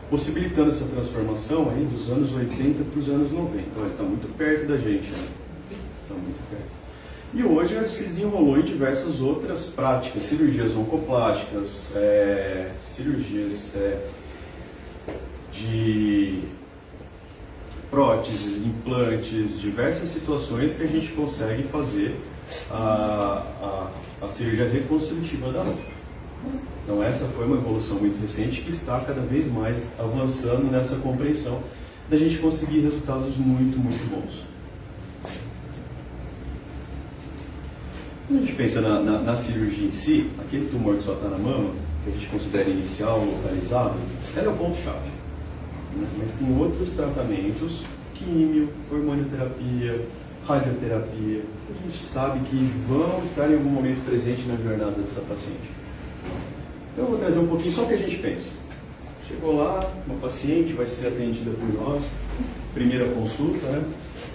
Speaker 7: possibilitando essa transformação aí dos anos 80 para os anos 90. Então ele está muito perto da gente, né? Está muito perto. E hoje ele se desenrolou em diversas outras práticas, cirurgias oncoplásticas, cirurgias de próteses, implantes, diversas situações que a gente consegue fazer a cirurgia reconstrutiva da mão. Então essa foi uma evolução muito recente que está cada vez mais avançando nessa compreensão da gente conseguir resultados muito, muito bons. Quando a gente pensa na cirurgia em si, aquele tumor que só está na mama, que a gente considera inicial ou localizado, ela é o ponto-chave. Né? Mas tem outros tratamentos, químio, hormonioterapia, radioterapia, que a gente sabe que vão estar em algum momento presente na jornada dessa paciente. Então eu vou trazer um pouquinho só o que a gente pensa. Chegou lá, uma paciente vai ser atendida por nós, primeira consulta, né?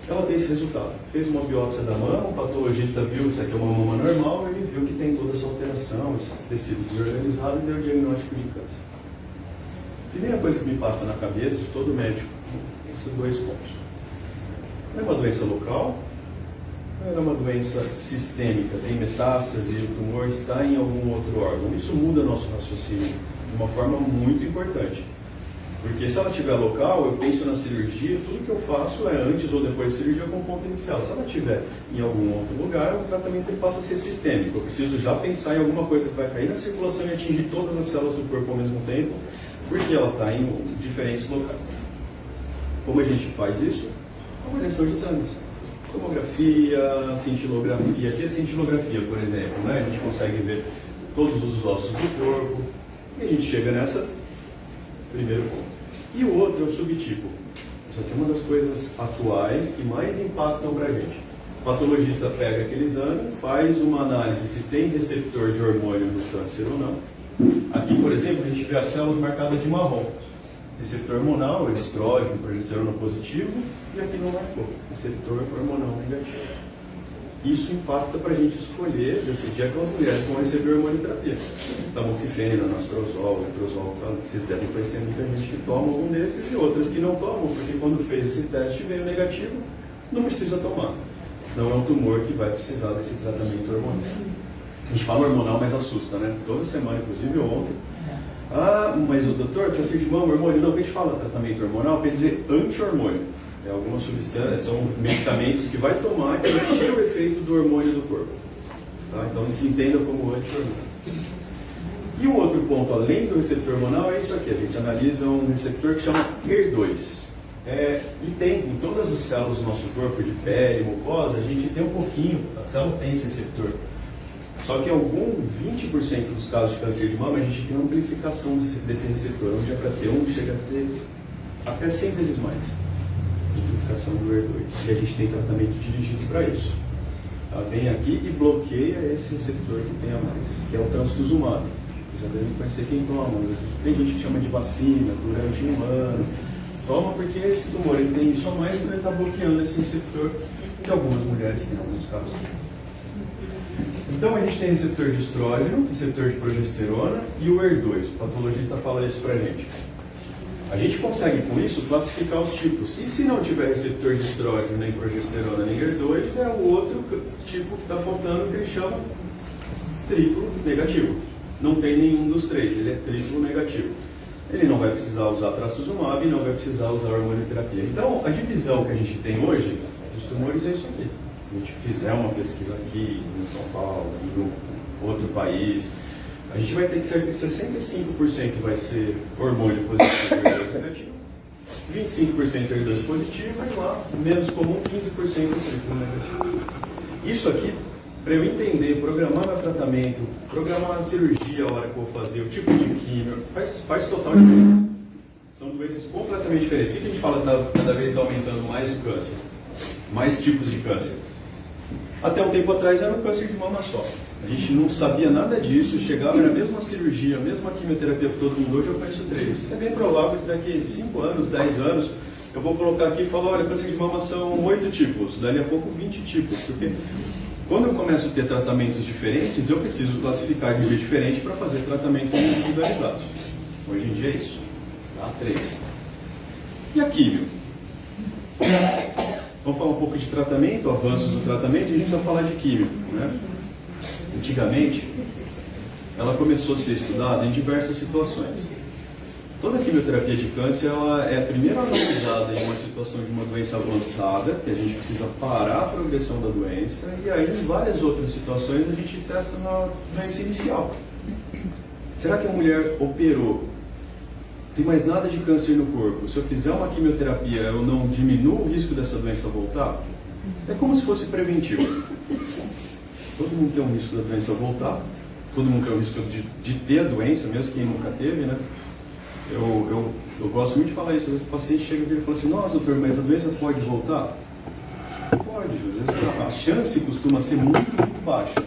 Speaker 7: Ela tem esse resultado. Fez uma biópsia da mama, o patologista viu que isso aqui é uma mama normal, ele viu que tem toda essa alteração, esse tecido desorganizado e deu o diagnóstico de câncer. A primeira coisa que me passa na cabeça de todo médico, esses dois pontos. Não é uma doença local, não é uma doença sistêmica, tem metástase e o tumor está em algum outro órgão. Isso muda nosso raciocínio de uma forma muito importante. Porque se ela estiver local, eu penso na cirurgia, tudo que eu faço é antes ou depois da cirurgia com ponto inicial. Se ela estiver em algum outro lugar, o tratamento ele passa a ser sistêmico. Eu preciso já pensar em alguma coisa que vai cair na circulação e atingir todas as células do corpo ao mesmo tempo, porque ela está em diferentes locais. Como a gente faz isso? Avaliação de exames. Tomografia, cintilografia. Aqui é cintilografia, por exemplo, né? A gente consegue ver todos os ossos do corpo e a gente chega nessa primeiro ponto. E o outro é o subtipo. Isso aqui é uma das coisas atuais que mais impactam para a gente. O patologista pega aquele exame, faz uma análise se tem receptor de hormônio no câncer ou não. Aqui, por exemplo, a gente vê as células marcadas de marrom. Receptor hormonal, estrógeno, progesterona positivo, e aqui não marcou. Receptor hormonal negativo. Isso impacta para a gente escolher, decidir quais mulheres vão receber hormonioterapia. Tamoxifeno, anastrozol, letrozol, vocês devem conhecer muita gente que toma algum desses e outras que não tomam, porque quando fez esse teste veio negativo, não precisa tomar. Não é um tumor que vai precisar desse tratamento hormonal. A gente fala hormonal, mas assusta, né? Toda semana, inclusive ontem. Ah, mas o doutor, câncer de mama, hormônio, não, que a gente fala tratamento hormonal, quer dizer anti-hormônio. É algumas substâncias, são medicamentos que vai tomar que tira o efeito do hormônio do corpo. Tá? Então se entenda como anti-hormônio. E um outro ponto, além do receptor hormonal, é isso aqui. A gente analisa um receptor que chama HER2. E tem em todas as células do nosso corpo, de pele, mucosa, a gente tem um pouquinho, a célula tem esse receptor. Só que em algum 20% dos casos de câncer de mama, a gente tem uma amplificação desse receptor, onde é para ter um, chega a ter até 100 vezes mais. Amplificação do HER2. E a gente tem tratamento dirigido para isso. Tá? Vem aqui e bloqueia esse receptor que tem a mais, que é o trastuzumab. Já devem conhecer quem toma. Tem gente que chama de vacina durante um ano. Toma porque esse tumor ele tem isso a mais, então ele está bloqueando esse receptor que algumas mulheres têm, em alguns casos. Então a gente tem receptor de estrógeno, receptor de progesterona e o HER2. O patologista fala isso pra gente. A gente consegue com isso classificar os tipos. E se não tiver receptor de estrógeno, nem progesterona, nem HER2, é o outro tipo que está faltando, que ele chama triplo negativo. Não tem nenhum dos três, ele é triplo negativo. Ele não vai precisar usar trastuzumab e não vai precisar usar hormonioterapia. Então, a divisão que a gente tem hoje dos tumores é isso aqui. Se a gente fizer uma pesquisa aqui em São Paulo, em outro país, a gente vai ter que cerca de 65% vai ser hormônio positivo e HER2 negativo, 25% HER2 positivo e lá, menos comum, 15% triplo negativo. Isso aqui, para eu entender, programar meu tratamento, programar a cirurgia a hora que eu vou fazer, o tipo de químio, faz total diferença. São doenças completamente diferentes. Por que a gente fala que cada vez está aumentando mais o câncer? Mais tipos de câncer. Até um tempo atrás era um câncer de mama só. A gente não sabia nada disso, chegava, era a mesma cirurgia, a mesma quimioterapia para todo mundo. Hoje eu conheço 3. É bem provável que daqui 5 anos, 10 anos, eu vou colocar aqui e falar, olha, câncer de mama são 8 tipos, dali a pouco 20 tipos. Porque quando eu começo a ter tratamentos diferentes, eu preciso classificar de um jeito diferente para fazer tratamentos individualizados. Hoje em dia é isso. Tá? 3. E a químio? Vamos falar um pouco de tratamento, avanços do tratamento, e a gente vai falar de químio, né? Antigamente, ela começou a ser estudada em diversas situações. Toda a quimioterapia de câncer ela é primeiro analisada em uma situação de uma doença avançada, que a gente precisa parar a progressão da doença, e aí em várias outras situações a gente testa na doença inicial. Será que a mulher operou? Tem mais nada de câncer no corpo. Se eu fizer uma quimioterapia, eu não diminuo o risco dessa doença voltar? É como se fosse preventivo. Todo mundo tem um risco da doença voltar, todo mundo tem um risco de ter a doença, mesmo quem nunca teve, né? Eu gosto muito de falar isso. Às vezes o paciente chega e fala assim, nossa, doutor, mas a doença pode voltar? Pode, às vezes a chance costuma ser muito, muito baixa.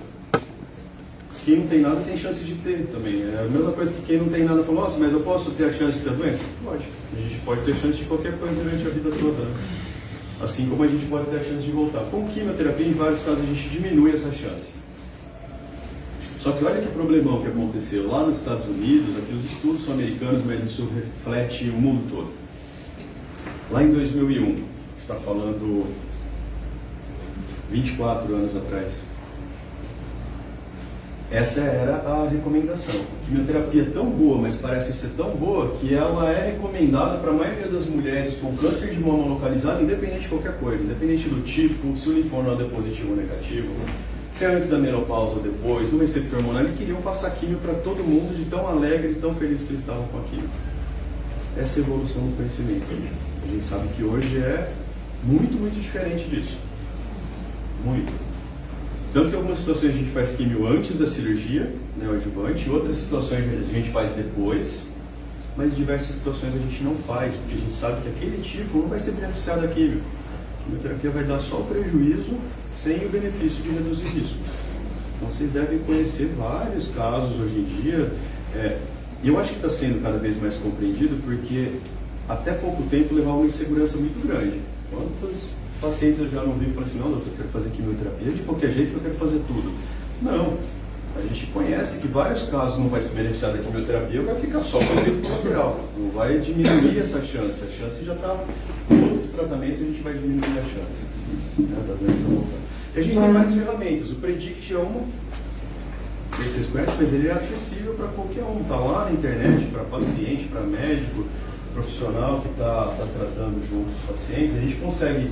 Speaker 7: Quem não tem nada tem chance de ter também. É a mesma coisa que quem não tem nada fala, nossa, mas eu posso ter a chance de ter a doença? Pode. A gente pode ter chance de qualquer coisa durante a vida toda, né? Assim como a gente pode ter a chance de voltar. Com quimioterapia, em vários casos, a gente diminui essa chance. Só que olha que problemão que aconteceu lá nos Estados Unidos, aqui os estudos são americanos, mas isso reflete o mundo todo. Lá em 2001, a gente está falando 24 anos atrás, essa era a recomendação. A quimioterapia é tão boa, mas parece ser tão boa, que ela é recomendada para a maioria das mulheres com câncer de mama localizado, independente de qualquer coisa, independente do tipo, se o linfonodo é positivo ou negativo, se é antes da menopausa ou depois, do receptor hormonal, eles queriam passar químio para todo mundo, de tão alegre e tão feliz que eles estavam com a químio. Essa é a evolução do conhecimento. A gente sabe que hoje é muito, muito diferente disso. Muito. Tanto que em algumas situações a gente faz químio antes da cirurgia, né, o adjuvante, em outras situações a gente faz depois, mas em diversas situações a gente não faz, porque a gente sabe que aquele tipo não vai ser beneficiado da químio. A quimioterapia vai dar só o prejuízo sem o benefício de reduzir risco. Então vocês devem conhecer vários casos hoje em dia, e eu acho que está sendo cada vez mais compreendido, porque até pouco tempo levava uma insegurança muito grande. Quantos pacientes eu já não vi e falei assim, não, doutor, eu quero fazer quimioterapia de qualquer jeito que eu quero fazer tudo. Não, a gente conhece que vários casos não vai se beneficiar da quimioterapia, vai ficar só com efeito colateral, não vai diminuir essa chance, a chance já está, com outros tratamentos a gente vai diminuir a chance, né, da doença voltar. E a gente tem várias ferramentas, o Predict é uma, que vocês conhecem, mas ele é acessível para qualquer um, está lá na internet, para paciente, para médico, profissional que está tratando junto os pacientes, a gente consegue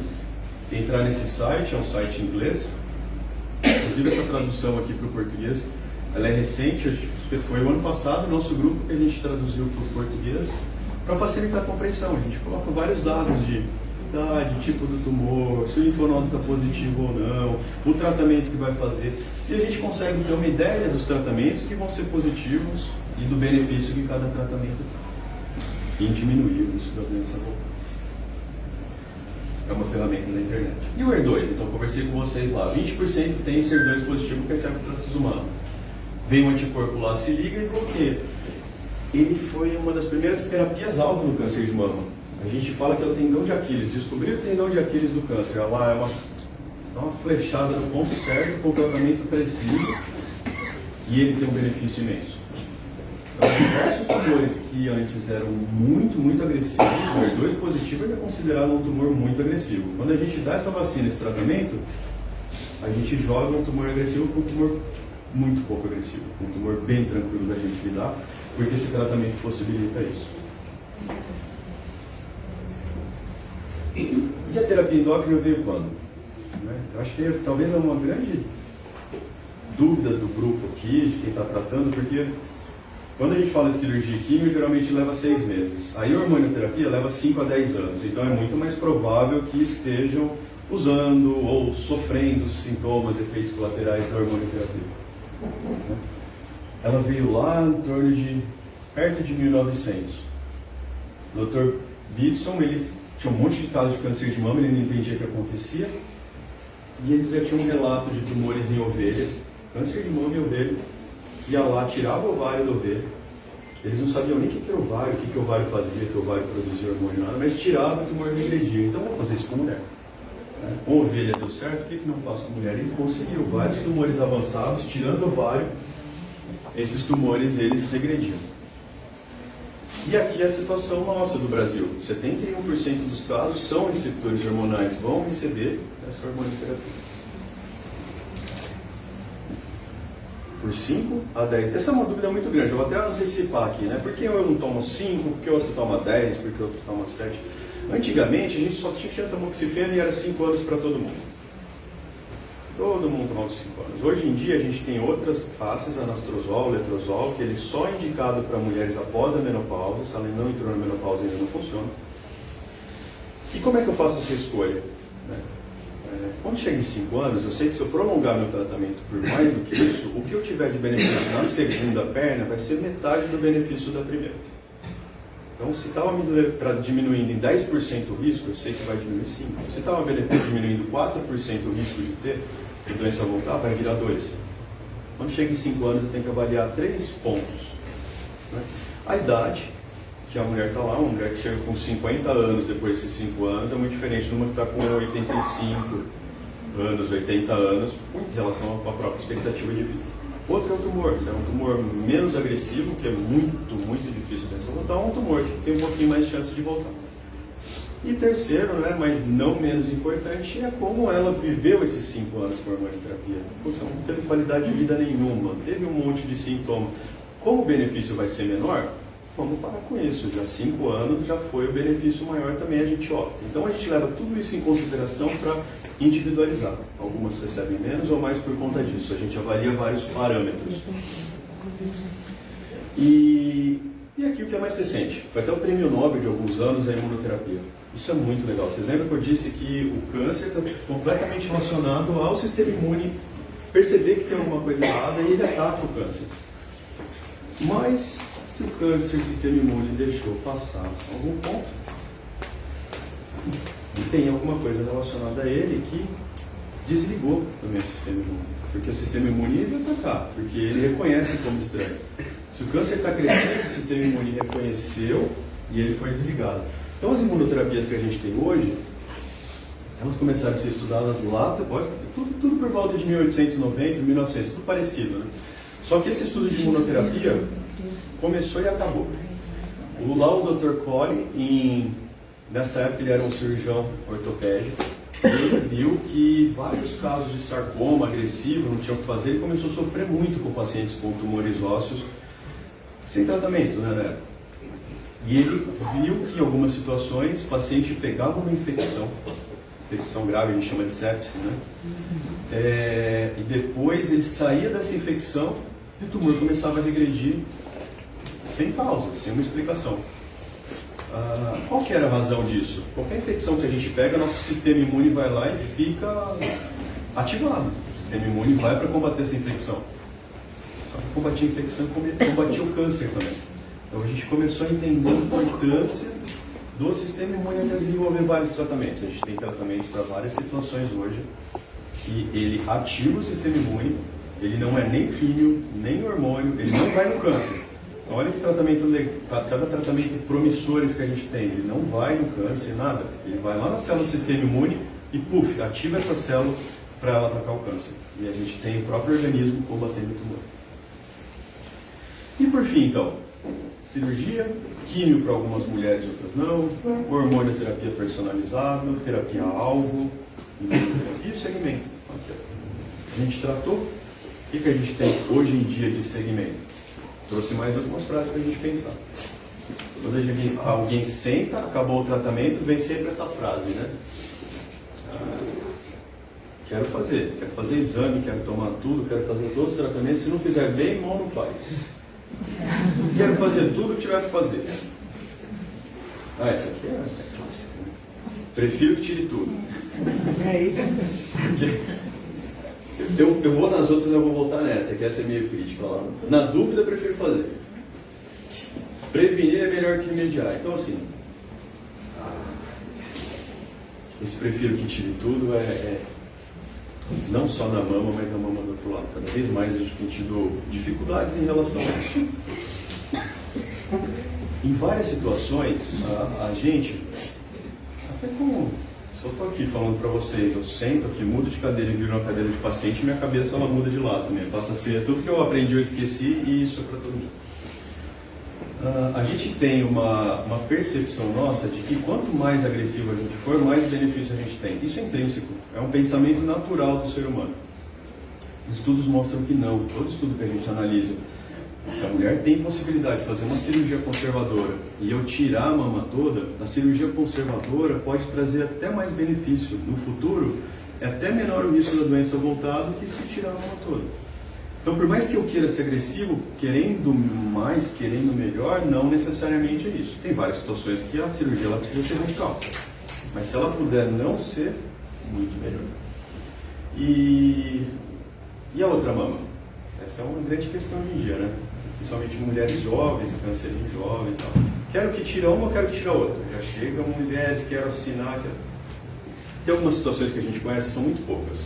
Speaker 7: entrar nesse site, é um site em inglês, inclusive essa tradução aqui para o português, ela é recente, foi o ano passado, o nosso grupo que a gente traduziu para o português, para facilitar a compreensão. A gente coloca vários dados de idade, tipo do tumor, se o linfonodo está positivo ou não, o tratamento que vai fazer, e a gente consegue ter uma ideia dos tratamentos que vão ser positivos e do benefício que cada tratamento tem, em diminuir o risco da doença voltar. É uma ferramenta da internet. E o HER2? Então, conversei com vocês lá. 20% tem esse HER2 positivo que recebe trastuzumab. Vem um anticorpo lá, se liga e bloqueia. Ele foi uma das primeiras terapias-alvo no câncer de mama. A gente fala que é o tendão de Aquiles. Descobrir o tendão de Aquiles do câncer. Lá é uma dá uma flechada no ponto certo, com o tratamento preciso, e ele tem um benefício imenso. Então, diversos tumores que antes eram muito agressivos, o HER2 positivo ele é considerado um tumor muito agressivo. Quando a gente dá essa vacina, esse tratamento, a gente joga um tumor agressivo para um tumor muito pouco agressivo, um tumor bem tranquilo da gente lidar, porque esse tratamento possibilita isso. E a terapia endócrina veio quando? Eu acho que talvez é uma grande dúvida do grupo aqui, de quem está tratando, porque quando a gente fala de cirurgia química, geralmente leva 6 meses. Aí a hormonioterapia leva 5 a 10 anos, então é muito mais provável que estejam usando ou sofrendo sintomas, efeitos colaterais da hormonioterapia. Ela veio lá em torno de perto de 1900. O Dr. Bitson, ele tinha um monte de casos de câncer de mama, ele não entendia o que acontecia, e eles já tinham um relato de tumores em ovelha, câncer de mama e ovelha, ia lá, tirava o ovário da ovelha, eles não sabiam nem o que era ovário, o que o ovário fazia, que o ovário produzia hormônio, nada, mas tirava, o tumor regredia. Então vou fazer isso com mulher. Com ovelha deu certo, por que não faço com mulher? Eles conseguiram vários tumores avançados, tirando o ovário, esses tumores eles regrediam. E aqui é a situação nossa do Brasil. 71% dos casos são receptores hormonais, vão receber essa hormonioterapia. Por 5 a 10. Essa é uma dúvida muito grande, eu vou até antecipar aqui, né? Por que eu não tomo 5, por que o outro toma 10, por que o outro toma 7? Antigamente a gente só tinha tamoxifeno e era 5 anos para todo mundo. Todo mundo tomava 5 anos. Hoje em dia a gente tem outras classes, anastrozol, letrozol, que ele só é indicado para mulheres após a menopausa, se ela não entrou na menopausa ainda não funciona. E como é que eu faço essa escolha? Quando chega em 5 anos, eu sei que se eu prolongar meu tratamento por mais do que isso, o que eu tiver de benefício na segunda perna vai ser metade do benefício da primeira. Então, se estava diminuindo em 10% o risco, eu sei que vai diminuir 5%. Se estava diminuindo 4% o risco de ter a doença voltar, vai virar 2%. Quando chega em 5 anos, eu tenho que avaliar 3 pontos. A idade, que a mulher está lá, uma mulher que chega com 50 anos depois desses 5 anos, é muito diferente de uma que está com 85 anos, 80 anos, em relação à própria expectativa de vida. Outro é o tumor, se é um tumor menos agressivo, que é muito difícil de voltar, ou um tumor que tem um pouquinho mais de chance de voltar. E terceiro, mas não menos importante, é como ela viveu esses 5 anos com a hormonioterapia. Ela não teve qualidade de vida nenhuma, teve um monte de sintomas. Como o benefício vai ser menor, vamos parar com isso. Já 5 anos já foi o benefício maior, também a gente opta. Então a gente leva tudo isso em consideração para individualizar. Algumas recebem menos ou mais por conta disso. A gente avalia vários parâmetros. E aqui o que é mais recente? Foi até o prêmio Nobel de alguns anos a imunoterapia. Isso é muito legal. Vocês lembram que eu disse que o câncer está completamente relacionado ao sistema imune perceber que tem alguma coisa errada e ele ataca o câncer. Mas se o câncer, o sistema imune deixou passar algum ponto, e tem alguma coisa relacionada a ele que desligou também o sistema imune. Porque o sistema imune vai atacar, porque ele reconhece como estranho. Se o câncer está crescendo, o sistema imune reconheceu e ele foi desligado. Então as imunoterapias que a gente tem hoje, elas começaram a ser estudadas lá, tudo por volta de 1890, 1900, tudo parecido, né? Só que esse estudo de imunoterapia começou e acabou. Lá o Dr. Colley, nessa época ele era um cirurgião ortopédico, e ele viu que vários casos de sarcoma agressivo não tinham o que fazer, ele começou a sofrer muito com pacientes com tumores ósseos sem tratamento, né? E ele viu que em algumas situações o paciente pegava uma infecção grave, a gente chama de sepse, né? E depois ele saía dessa infecção e o tumor começava a regredir sem causa, sem uma explicação. Qual que era a razão disso? Qualquer infecção que a gente pega, nosso sistema imune vai lá e fica ativado. O sistema imune vai para combater essa infecção. Combater a infecção e combater o câncer também. Então a gente começou a entender a importância do sistema imune até desenvolver vários tratamentos. A gente tem tratamentos para várias situações hoje que ele ativa o sistema imune, ele não é nem químio, nem hormônio, ele não vai no câncer. Então, olha que tratamento legal, cada tratamento promissores que a gente tem, ele não vai no câncer, nada. Ele vai lá na célula do sistema imune e, ativa essa célula, para ela atacar o câncer. E a gente tem o próprio organismo combatendo o tumor. E por fim, então, cirurgia, químio para algumas mulheres, outras não, hormonioterapia personalizada, terapia-alvo, imunoterapia e segmento. A gente tratou. O que a gente tem hoje em dia de segmento? Trouxe mais algumas frases para a gente pensar. Quando alguém senta, acabou o tratamento, vem sempre essa frase, né? Quero fazer exame, quero tomar tudo, quero fazer todos os tratamentos. Se não fizer bem, mal não faz. Quero fazer tudo o que tiver que fazer. Essa aqui é clássica. Né? Prefiro que tire tudo.
Speaker 6: É isso.
Speaker 7: Eu vou nas outras, eu vou voltar nessa, que essa é meio crítica lá. Na dúvida, eu prefiro fazer. Prevenir é melhor que remediar. Então, assim, esse prefiro que tire tudo é não só na mama, mas na mama do outro lado. Cada vez mais a gente tem tido dificuldades em relação a isso. Em várias situações, a gente, até como se eu estou aqui falando para vocês, eu sento aqui, mudo de cadeira e viro uma cadeira de paciente, minha cabeça ela muda de lado também. Passa a ser tudo que eu aprendi, eu esqueci, e isso para todo mundo. A gente tem uma percepção nossa de que quanto mais agressivo a gente for, mais benefício a gente tem. Isso é intrínseco, é um pensamento natural do ser humano. Estudos mostram que não. Todo estudo que a gente analisa, se a mulher tem possibilidade de fazer uma cirurgia conservadora e eu tirar a mama toda, a cirurgia conservadora pode trazer até mais benefício. No futuro, é até menor o risco da doença voltar do que se tirar a mama toda. Então, por mais que eu queira ser agressivo, querendo mais, querendo melhor, não necessariamente é isso. Tem várias situações que a cirurgia ela precisa ser radical. Mas se ela puder não ser, muito melhor. E a outra mama? Essa é uma grande questão hoje em dia, né? Principalmente mulheres jovens, câncer em jovens e tal. Quero que tire uma ou quero que tire a outra? Já chegam mulheres, quero assinar. Tem algumas situações que a gente conhece, são muito poucas.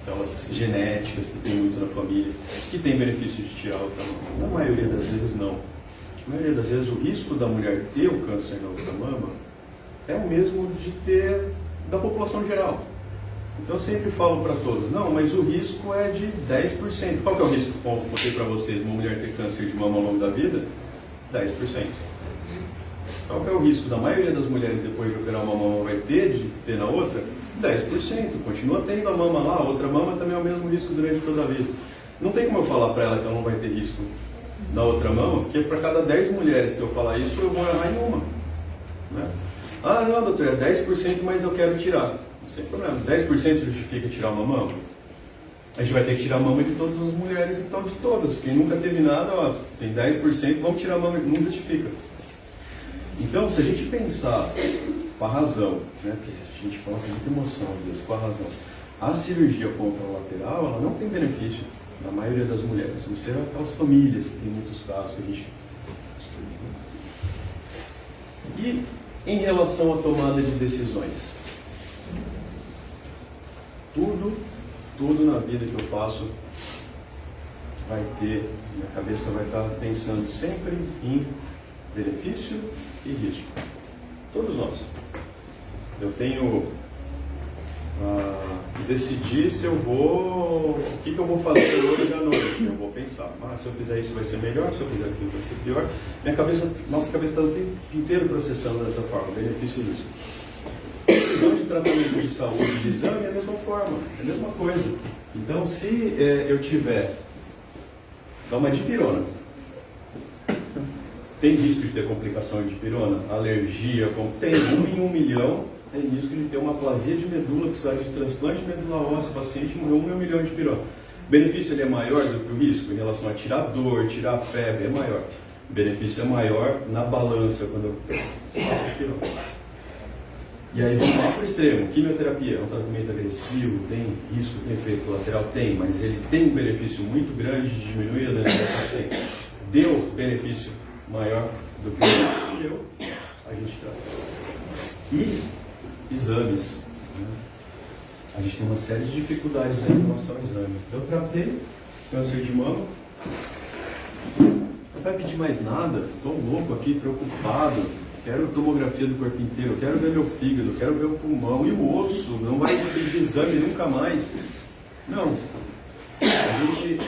Speaker 7: Aquelas genéticas que tem muito na família, que tem benefício de tirar a outra mama. Na maioria das vezes, não. Na maioria das vezes, o risco da mulher ter o câncer na outra mama é o mesmo de ter da população geral. Então, eu sempre falo para todos, não, mas o risco é de 10%. Qual que é o risco que eu botei para vocês, uma mulher ter câncer de mama ao longo da vida? 10%. Qual que é o risco da maioria das mulheres, depois de operar uma mama, vai ter de ter na outra? 10%. Continua tendo a mama lá, a outra mama também é o mesmo risco durante toda a vida. Não tem como eu falar para ela que ela não vai ter risco na outra mama, porque para cada 10 mulheres que eu falar isso, eu vou errar em uma. Né? Ah, não, doutor, é 10%, mas eu quero tirar. Sem problema. 10% justifica tirar uma mama? A gente vai ter que tirar a mama de todas as mulheres, então de todas. Quem nunca teve nada, ó, tem 10%, vamos tirar a mama, não justifica. Então, se a gente pensar com a razão, né, porque a gente coloca muita emoção às vezes, com a razão, a cirurgia contralateral, ela não tem benefício na maioria das mulheres, a não ser aquelas famílias que tem muitos casos que a gente estuda. E em relação à tomada de decisões? Tudo na vida que eu faço vai ter, minha cabeça vai estar pensando sempre em benefício e risco. Todos nós. Eu tenho que decidir se eu vou, o que eu vou fazer hoje à noite. Eu vou pensar, se eu fizer isso vai ser melhor, se eu fizer aquilo vai ser pior. Nossa cabeça está o tempo inteiro processando dessa forma, benefício e risco. Decisão de tratamento de saúde, de exame é a mesma forma, é a mesma coisa. Então, se eu tiver, dá uma dipirona, tem risco de ter complicação de dipirona? Alergia, tem 1 em 1 milhão, tem risco de ter uma aplasia de medula, precisar de transplante de medula óssea, paciente morreu 1 em 1 milhão de dipirona. O benefício ele é maior do que o risco em relação a tirar dor, tirar febre, é maior. O benefício é maior na balança quando eu faço dipirona. E aí vamos lá para o extremo. Quimioterapia é um tratamento agressivo, tem risco, tem efeito colateral? Tem, mas ele tem um benefício muito grande de diminuir a doença? Tem. Deu benefício maior do que o risco? Deu, a gente trata. E exames. Né? A gente tem uma série de dificuldades em relação ao exame. Eu tratei câncer de mama. Não vai pedir mais nada, estou louco aqui, preocupado. Quero tomografia do corpo inteiro, quero ver meu fígado, quero ver o pulmão e o osso, não vai pedir exame nunca mais. Não. A gente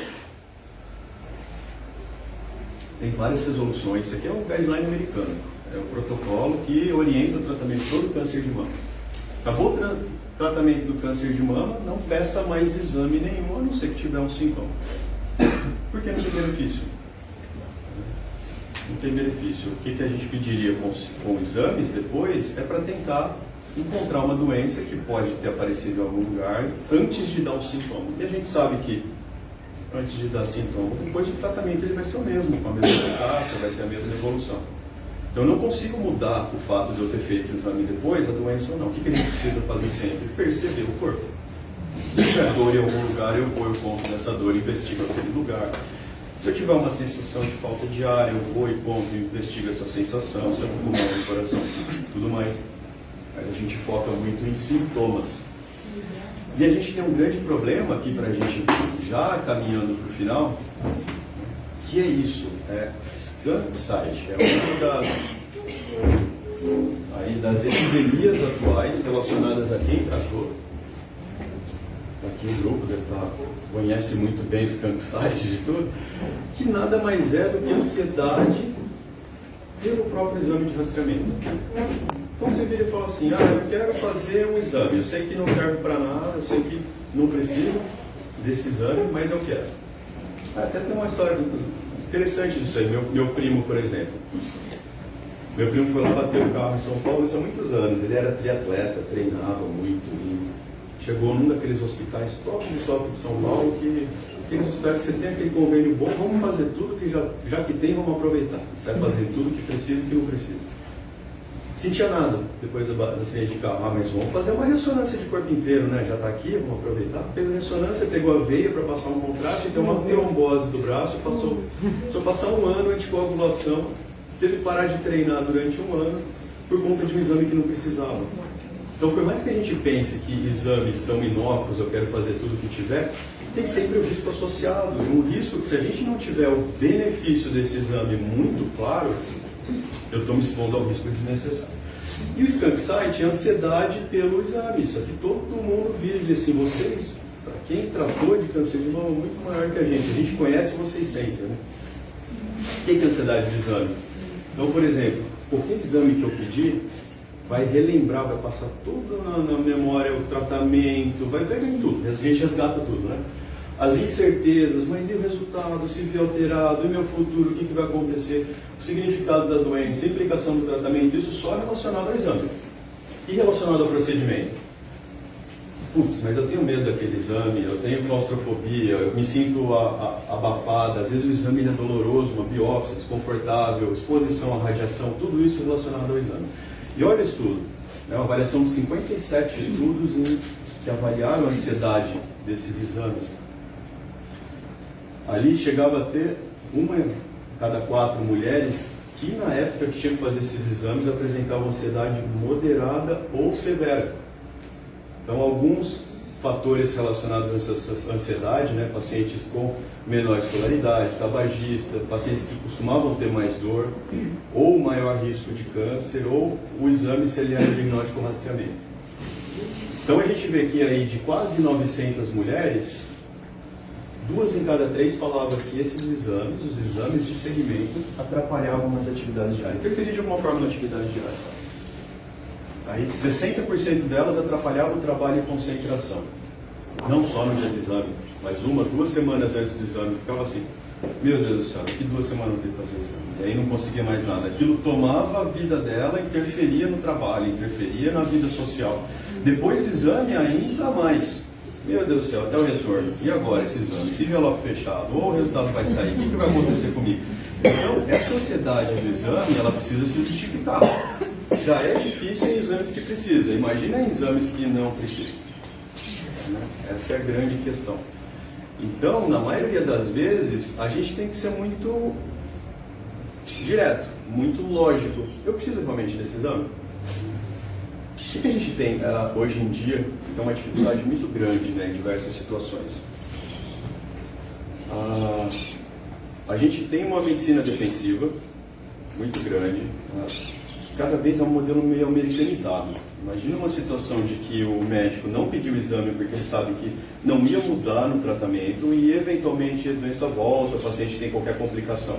Speaker 7: tem várias resoluções. Isso aqui é um guideline americano. É um protocolo que orienta o tratamento de todo o câncer de mama. Acabou o tratamento do câncer de mama, não peça mais exame nenhum, a não ser que tiver um sintoma. Porque não tem benefício. Não tem benefício. O que a gente pediria com exames depois é para tentar encontrar uma doença que pode ter aparecido em algum lugar antes de dar o sintoma. E a gente sabe que antes de dar sintoma, depois o tratamento ele vai ser o mesmo, com a mesma eficácia, vai ter a mesma evolução. Então eu não consigo mudar o fato de eu ter feito o exame depois, a doença ou não. O que a gente precisa fazer sempre? Perceber o corpo. Se tiver dor em algum lugar, eu conto nessa dor e investigo aquele lugar. Se eu tiver uma sensação de falta de ar, eu vou e conto e investigo essa sensação, se é no pulmão, no coração, tudo mais. A gente foca muito em sintomas. E a gente tem um grande problema aqui para a gente, já caminhando para o final, que é isso, skunk site, é uma das epidemias atuais relacionadas a quem tratou. Aqui o grupo conhece muito bem skunk site de tudo, que nada mais é do que ansiedade pelo próprio exame de rastreamento. Então você vira e fala assim, eu quero fazer um exame, eu sei que não serve para nada, eu sei que não preciso desse exame, mas eu quero. Até tem uma história interessante disso aí, meu primo, por exemplo. Meu primo foi lá bater o carro em São Paulo, isso há muitos anos, ele era triatleta, treinava muito, e chegou num daqueles hospitais top de São Paulo, que aqueles hospitais que você tem aquele convênio bom, vamos fazer tudo que já que tem, vamos aproveitar. Você vai fazer tudo que precisa e que não precisa. Sentia nada depois do acidente de carro. Mas vamos fazer uma ressonância de corpo inteiro, né? Já está aqui, vamos aproveitar. Fez a ressonância, pegou a veia para passar um contraste, tem uma trombose do braço, só passar um ano anticoagulação, teve que parar de treinar durante um ano por conta de um exame que não precisava. Então, por mais que a gente pense que exames são inócuos, eu quero fazer tudo o que tiver, tem sempre o risco associado. E um risco que, se a gente não tiver o benefício desse exame muito claro, eu estou me expondo ao risco desnecessário. E o skunk site é ansiedade pelo exame. Isso aqui todo mundo vive assim. Vocês, para quem tratou de câncer de mama, muito maior que a gente conhece, vocês sentem, né? O que é ansiedade de exame? Então, por exemplo, qualquer exame que eu pedir vai relembrar, vai passar tudo na memória, o tratamento, vai pegar em tudo. A gente resgata tudo, né? As incertezas, mas e o resultado, se vier alterado, e meu futuro, o que vai acontecer, o significado da doença, a implicação do tratamento, isso só relacionado ao exame. E relacionado ao procedimento? Putz, mas eu tenho medo daquele exame, eu tenho claustrofobia, eu me sinto abafada, às vezes o exame é doloroso, uma biópsia desconfortável, exposição à radiação, tudo isso relacionado ao exame. E olha isso tudo, é uma avaliação de 57 estudos que avaliaram a ansiedade desses exames. Ali chegava a ter uma em cada 4 mulheres que, na época que tinham que fazer esses exames, apresentavam ansiedade moderada ou severa. Então, alguns fatores relacionados a essa ansiedade, né, pacientes com menor escolaridade, tabagista, pacientes que costumavam ter mais dor, ou maior risco de câncer, ou o exame se ele era diagnóstico ou rastreamento. Então, a gente vê que aí de quase 900 mulheres, 2 em cada 3 falavam que esses exames, os exames de segmento, atrapalhavam nas atividades diárias, interferiam de alguma forma na atividade diária. Aí 60% delas atrapalhavam o trabalho e concentração. Não só no dia do exame, mas 1, 2 semanas antes do exame, ficava assim, meu Deus do céu, que 2 semanas eu tenho que fazer o exame? E aí não conseguia mais nada. Aquilo tomava a vida dela, interferia no trabalho, interferia na vida social. Depois do exame, ainda mais. Meu Deus do céu, até o retorno. E agora esse exame? Esse envelope fechado? Ou o resultado vai sair? O que vai acontecer comigo? Então, essa ansiedade do exame, ela precisa se justificar. Já é difícil em exames que precisa. Imagina em exames que não precisam. Essa é a grande questão. Então, na maioria das vezes, a gente tem que ser muito direto, muito lógico. Eu preciso realmente desse exame? O que a gente tem hoje em dia, que é uma dificuldade muito grande, né, em diversas situações? A gente tem uma medicina defensiva muito grande. cada vez é um modelo meio americanizado. Imagina uma situação de que o médico não pediu o exame porque ele sabe que não ia mudar no tratamento e eventualmente a doença volta, o paciente tem qualquer complicação.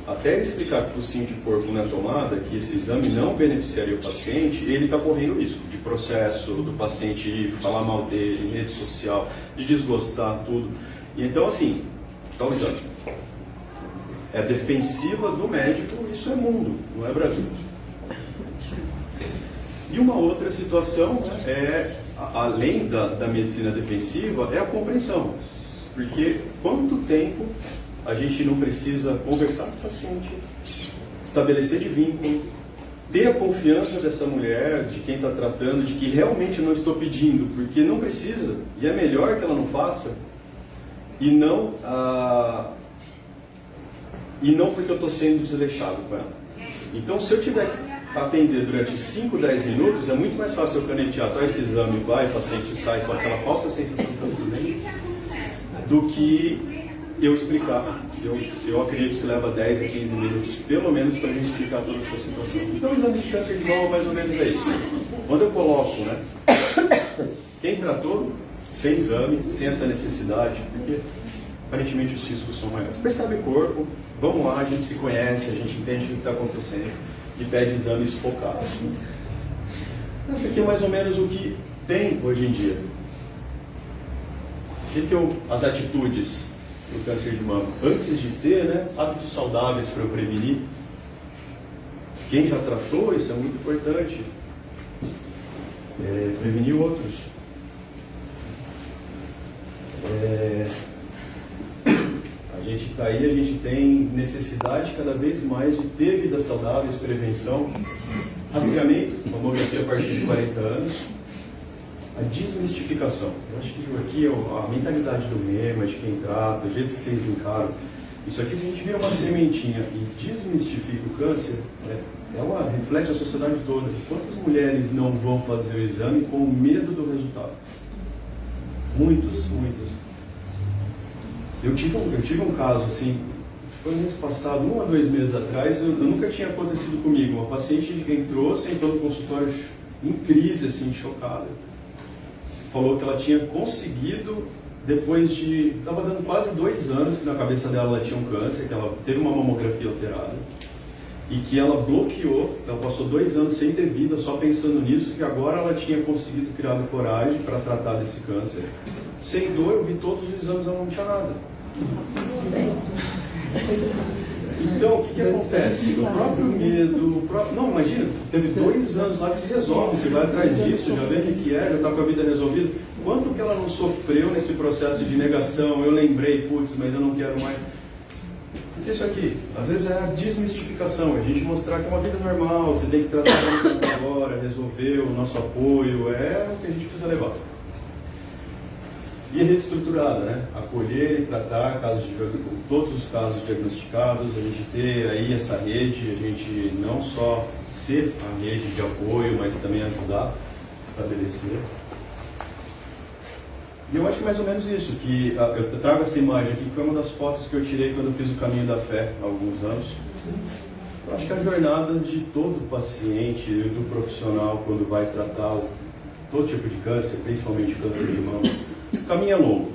Speaker 7: Até ele explicar que o focinho de porco na tomada, que esse exame não beneficiaria o paciente, ele está correndo risco de processo, do paciente ir falar mal dele em rede social, de desgostar tudo. E então, assim, está o exame. É defensiva do médico, isso é mundo, não é Brasil. E uma outra situação é, além da medicina defensiva, é a compreensão. Porque quanto tempo a gente não precisa conversar com o paciente, estabelecer de vínculo, ter a confiança dessa mulher, de quem está tratando, de que realmente eu não estou pedindo, porque não precisa, e é melhor que ela não faça, e não porque eu estou sendo desleixado com ela. Então, se eu tiver que atender durante 5, 10 minutos, é muito mais fácil eu canetear, traz esse exame, vai, o paciente sai com aquela falsa sensação que está tudo bem, do que eu explicar. Eu acredito que leva 10 a 15 minutos, pelo menos, para a gente explicar toda essa situação. Então, o exame de câncer de mama, mais ou menos, é isso. Quando eu coloco, quem tratou, sem exame, sem essa necessidade, porque aparentemente os riscos são maiores. Percebe o corpo, vamos lá, a gente se conhece, a gente entende o que está acontecendo e pede exames focados. Então, esse aqui é mais ou menos o que tem hoje em dia. As atitudes do câncer de mama? Antes de ter, hábitos saudáveis para eu prevenir. Quem já tratou, isso é muito importante. Prevenir outros. A gente está aí, a gente tem necessidade cada vez mais de ter vidas saudáveis, prevenção, rastreamento, mamografia a partir de 40 anos, a desmistificação. Eu acho que aqui a mentalidade do rema, de quem trata, o jeito que vocês encaram, isso aqui, se a gente vira uma sementinha e desmistifica o câncer, ela reflete a sociedade toda. Quantas mulheres não vão fazer o exame com medo do resultado? Muitos. Eu tive um caso assim, foi no mês passado, 1 a 2 meses atrás, eu nunca tinha acontecido comigo. Uma paciente entrou, sentou no consultório em crise, assim, chocada. Falou que ela tinha conseguido, depois de... Estava dando quase 2 anos que na cabeça dela ela tinha um câncer, que ela teve uma mamografia alterada, e que ela bloqueou, ela passou 2 anos sem ter vida, só pensando nisso, que agora ela tinha conseguido criar coragem para tratar desse câncer. Sem dor, eu vi todos os exames, ela não tinha nada. Então, o que acontece? O próprio medo... Não, imagina, teve 2 anos lá que se resolve, você vai atrás disso, já vê o que é, já está com a vida resolvida. Quanto que ela não sofreu nesse processo de negação? Eu lembrei, putz, mas eu não quero mais. Isso aqui, às vezes é a desmistificação, a gente mostrar que é uma vida normal, você tem que tratar agora, resolver, o nosso apoio, é o que a gente precisa levar. E a rede estruturada, acolher e tratar todos os casos diagnosticados, a gente ter aí essa rede, a gente não só ser a rede de apoio, mas também ajudar a estabelecer. E eu acho que mais ou menos isso, que eu trago essa imagem aqui, que foi uma das fotos que eu tirei quando eu fiz o Caminho da Fé, há alguns anos. Eu acho que a jornada de todo paciente e do profissional, quando vai tratar todo tipo de câncer, principalmente câncer de mama, o caminho é longo.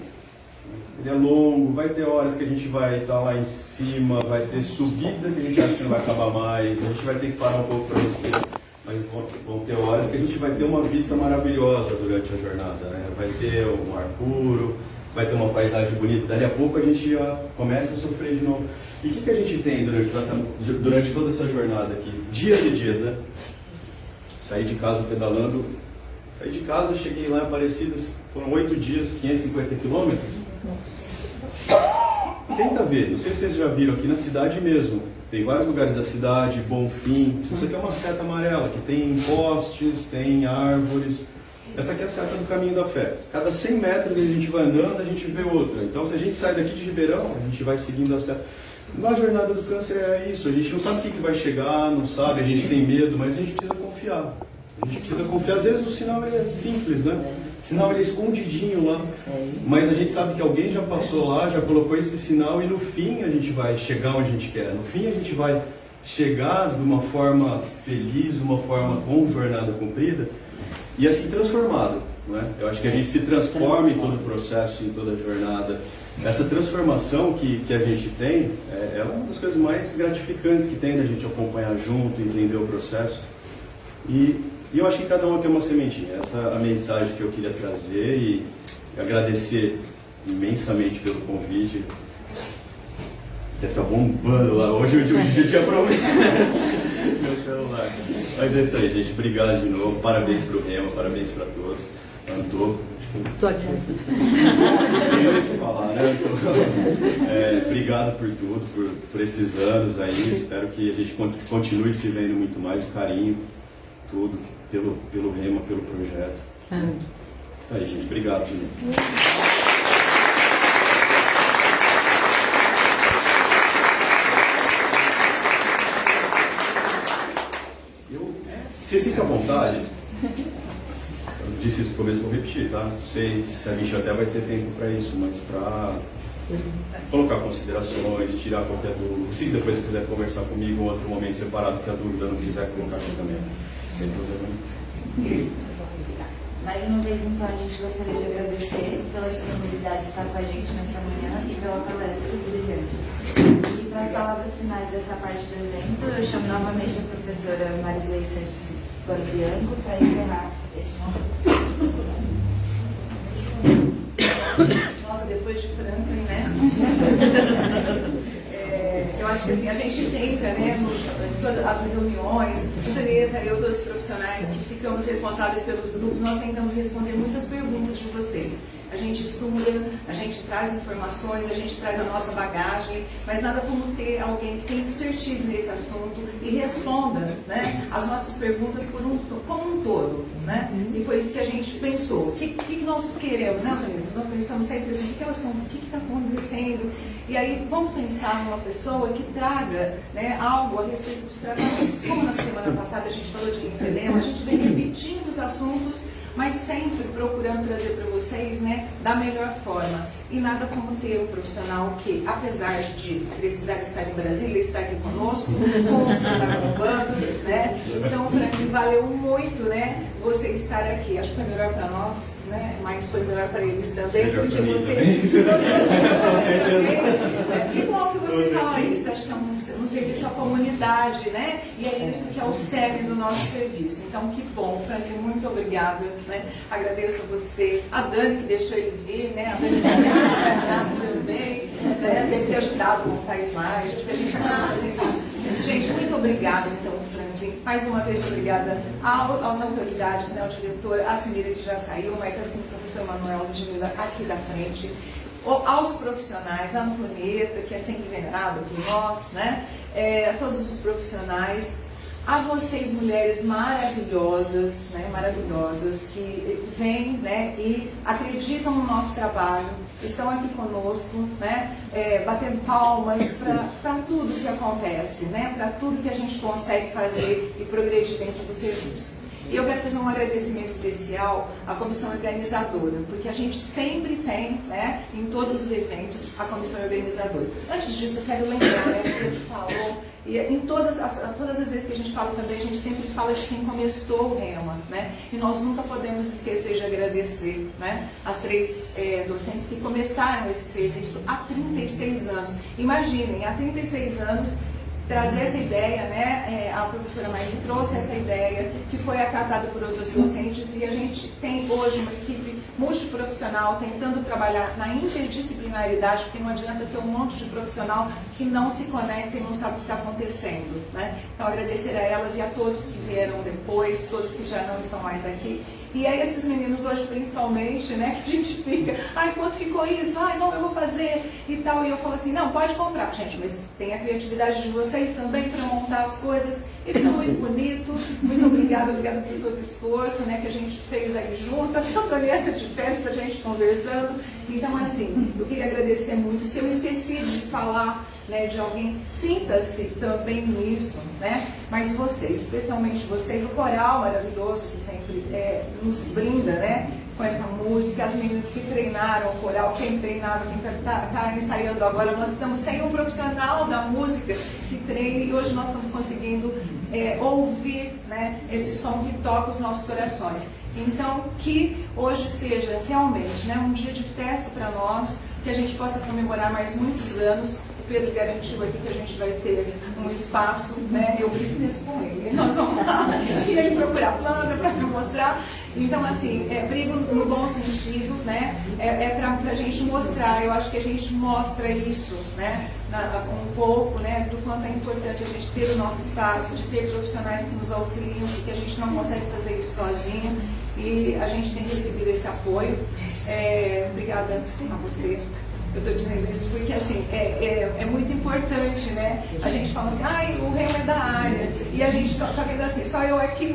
Speaker 7: Ele é longo, vai ter horas que a gente vai estar lá em cima, vai ter subida que a gente acha que não vai acabar mais, a gente vai ter que parar um pouco para respirar, mas vão ter horas que a gente vai ter uma vista maravilhosa durante a jornada, vai ter um ar puro, vai ter uma paisagem bonita, dali a pouco a gente já começa a sofrer de novo. E o que a gente tem durante toda essa jornada aqui? Dias e dias, Saí de casa pedalando. Saí de casa, cheguei lá em Aparecidas, foram 8 dias, 550 quilômetros. Tenta ver, não sei se vocês já viram aqui na cidade mesmo, tem vários lugares da cidade, Bonfim, isso aqui é uma seta amarela, que tem postes, tem árvores. Essa aqui é a seta do Caminho da Fé. Cada 100 metros a gente vai andando, a gente vê outra. Então se a gente sai daqui de Ribeirão, a gente vai seguindo a seta. Na jornada do câncer é isso, a gente não sabe o que vai chegar, não sabe, a gente tem medo, mas a gente precisa confiar. A gente precisa confiar, às vezes o sinal é simples, O sinal é escondidinho lá, mas a gente sabe que alguém já passou lá, já colocou esse sinal e no fim a gente vai chegar onde a gente quer, no fim a gente vai chegar de uma forma feliz, uma forma com jornada cumprida e assim transformado, né? Eu acho que a gente se transforma em todo o processo, em toda a jornada. Essa transformação que a gente tem, ela é uma das coisas mais gratificantes que tem da gente acompanhar junto, entender o processo. E eu acho que cada um aqui é uma sementinha. Essa é a mensagem que eu queria trazer e agradecer imensamente pelo convite. Deve estar bombando lá. Hoje eu tinha prometido meu celular. Mas é isso aí, gente. Obrigado de novo. Parabéns para o Rema, parabéns para todos. Estou aqui. Tenho que falar, né? Obrigado por tudo, por esses anos aí. Espero que a gente continue se vendo muito mais. O carinho, tudo, pelo Rema, pelo projeto. É aí, gente. Obrigado, gente. Se sinta à vontade, eu disse isso no começo, vou repetir, tá? Não sei se a gente até vai ter tempo para isso, mas para colocar considerações, tirar qualquer dúvida. Se depois quiser conversar comigo em outro momento separado que a dúvida não quiser colocar aqui também, sem problema.
Speaker 1: Mais uma vez, então, a gente gostaria de agradecer pela disponibilidade de estar com a gente nessa manhã e pela palestra brilhante. E para as palavras finais dessa parte do evento, eu chamo novamente a professora Marisley Santos Bianco para encerrar esse momento.
Speaker 2: Nossa, depois de Franklin, né? Eu acho que assim, a gente tenta, né, em todas as reuniões, Tereza, eu, todos os profissionais que ficamos responsáveis pelos grupos, nós tentamos responder muitas perguntas de vocês. A gente estuda, a gente traz informações, a gente traz a nossa bagagem, mas nada como ter alguém que tem expertise nesse assunto e responda, né, as nossas perguntas como um todo, né? E foi isso que a gente pensou. O que nós queremos, né, Antônio? Nós pensamos sempre assim, o que está acontecendo? E aí vamos pensar numa pessoa que traga, né, algo a respeito dos tratamentos. Como na semana passada a gente falou de linfedema, a gente vem repetindo os assuntos, mas sempre procurando trazer para vocês, né, da melhor forma. E nada como ter um profissional que, apesar de precisar estar em Brasília, está aqui conosco, como o senhor está bombando, né? Então, Franklin, valeu muito, né, você estar aqui. Acho que foi melhor para nós, né, mas foi melhor para eles também,
Speaker 7: melhor
Speaker 2: porque
Speaker 7: mim
Speaker 2: você também. Que bom que você fala isso. Acho que é um serviço à comunidade, né? E é isso que é o cerne do nosso serviço. Então, que bom, Franklin, muito obrigada, né? Agradeço a você, a Dani que deixou ele vir, né? A Dani também, né? Deve ter ajudado a montar a slide, porque a gente acaba fazendo isso. Gente, muito obrigada, então, Franklin. Mais uma vez, obrigada às autoridades, né? Ao diretor, a Simira que já saiu, mas assim, o professor Manuel Ludmila aqui da frente. Aos profissionais, a Antonieta, que é sempre venerada por nós, né? A todos os profissionais, a vocês, mulheres maravilhosas, né? Maravilhosas, que vêm, né, e acreditam no nosso trabalho, estão aqui conosco, né? Batendo palmas para tudo que acontece, né? Para tudo que a gente consegue fazer e progredir dentro do serviço. E eu quero fazer um agradecimento especial à comissão organizadora, porque a gente sempre tem, né, em todos os eventos, a comissão organizadora. Antes disso, eu quero lembrar, né, o Pedro falou, e em todas as vezes que a gente fala também, a gente sempre fala de quem começou o Rema, né? E nós nunca podemos esquecer de agradecer, né, as 3 docentes que começaram esse serviço há 36 anos. Imaginem, há 36 anos, trazer essa ideia, né? A professora Maíra trouxe essa ideia, que foi acatada por outros docentes, e a gente tem hoje uma equipe multiprofissional tentando trabalhar na interdisciplinaridade, porque não adianta ter um monte de profissional que não se conecta e não sabe o que está acontecendo, né? Então, agradecer a elas e a todos que vieram depois, todos que já não estão mais aqui. E aí esses meninos hoje, principalmente, né, que a gente fica, ai, quanto ficou isso? Ai, não, eu vou fazer e tal. E eu falo assim, não, pode comprar, gente, mas tem a criatividade de vocês também para montar as coisas. E ficou muito bonito. Muito obrigada por todo o esforço, né, que a gente fez aí junto. A Antonieta de férias, a gente conversando. Então, assim, eu queria agradecer muito. Se eu esqueci de falar, né, de alguém, sinta-se também nisso, né? Mas vocês, especialmente vocês, o coral maravilhoso que sempre nos brinda, né, com essa música, as meninas que treinaram o coral, quem treinava, quem está ensaiando agora, nós estamos sem um profissional da música que treine e hoje nós estamos conseguindo ouvir, né, esse som que toca os nossos corações. Então, que hoje seja realmente, né, um dia de festa para nós, que a gente possa comemorar mais muitos anos. O Pedro garantiu aqui que a gente vai ter um espaço, né? Eu vivo mesmo com ele. Nós vamos lá e ele procurar planta para me mostrar. Então, assim, brigo no bom sentido, né? Para a gente mostrar, eu acho que a gente mostra isso, né? Um pouco, né? Do quanto é importante a gente ter o nosso espaço, de ter profissionais que nos auxiliam, porque a gente não consegue fazer isso sozinho e a gente tem recebido esse apoio. Obrigada a você. Eu estou dizendo isso porque, assim, é muito importante, né? A gente fala assim, o Rema é da área, e a gente está vendo assim, só eu aqui,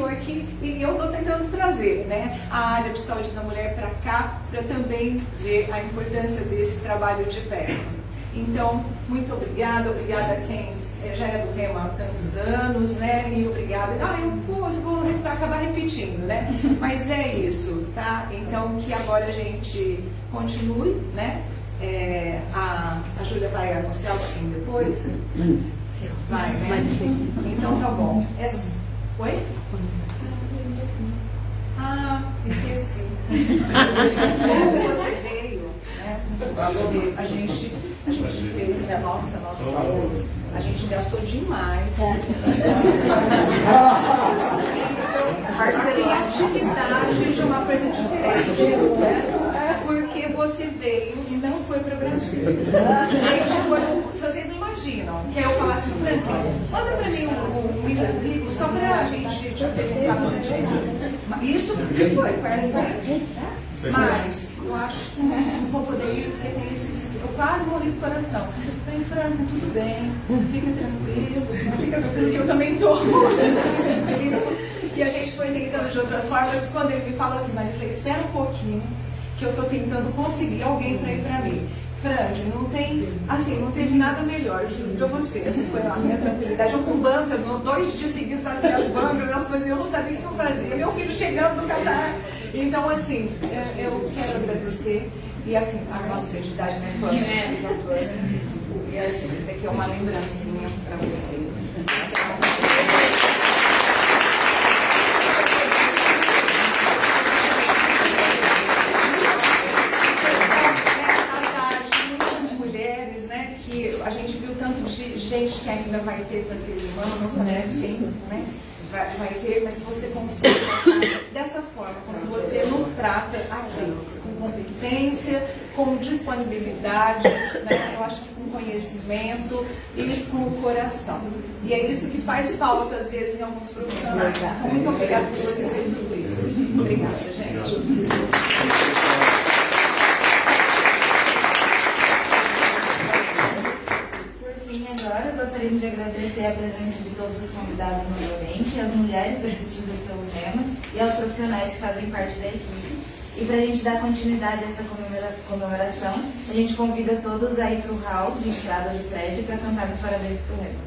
Speaker 2: e eu estou tentando trazer, né, a área de saúde da mulher para cá, para também ver a importância desse trabalho de perto. Então, muito obrigada a quem já é do Rema há tantos anos, né? E obrigada. Eu vou acabar repetindo, né? Mas é isso, tá? Então, que agora a gente continue, né? A Júlia vai anunciar um pouquinho depois? Sim, vai, né? Então tá bom. Oi? Esqueci. Como você veio, né? A gente fez, né? Nossa, a gente gastou demais. Criatividade de uma coisa diferente, né? Porque você veio e não foi para o Brasil. Gente, se vocês não imaginam, que eu falar assim, Franklin, manda para mim um mini currículo só para a gente te apresentar no dia. Isso porque foi, mas eu acho que não vou poder ir porque tem isso. Eu quase morri do coração. Falei, Franklin, tudo bem, fica tranquilo que eu também estou. E a gente foi tentando de outras formas. Quando ele me fala assim, Marisa, espera um pouquinho, que eu estou tentando conseguir alguém para ir para mim. Franklin, não teve nada melhor, juro para você. Assim, foi a minha tranquilidade. Eu com bancas, 2 dias seguidos as minhas bancas, as coisas, eu não sabia o que eu fazia. Meu filho chegando do Catar. Então, assim, eu quero agradecer. E assim, a nossa identidade, né? E esse daqui é uma lembrancinha para você. A gente viu tanto de gente que ainda vai ter para ser irmã, não sabemos quem, né, vai ter, mas que você consiga tratar dessa forma, como você nos trata aqui, com competência, com disponibilidade, né, eu acho que com conhecimento e com o coração. E é isso que faz falta, às vezes, em alguns profissionais. Muito obrigada por você ter tudo isso. Obrigada, gente.
Speaker 1: Agora, eu gostaria de agradecer a presença de todos os convidados novamente, as mulheres assistidas pelo Rema e aos profissionais que fazem parte da equipe. E para a gente dar continuidade a essa comemoração, a gente convida todos a ir para o hall de entrada do prédio para cantar os parabéns para o Rema.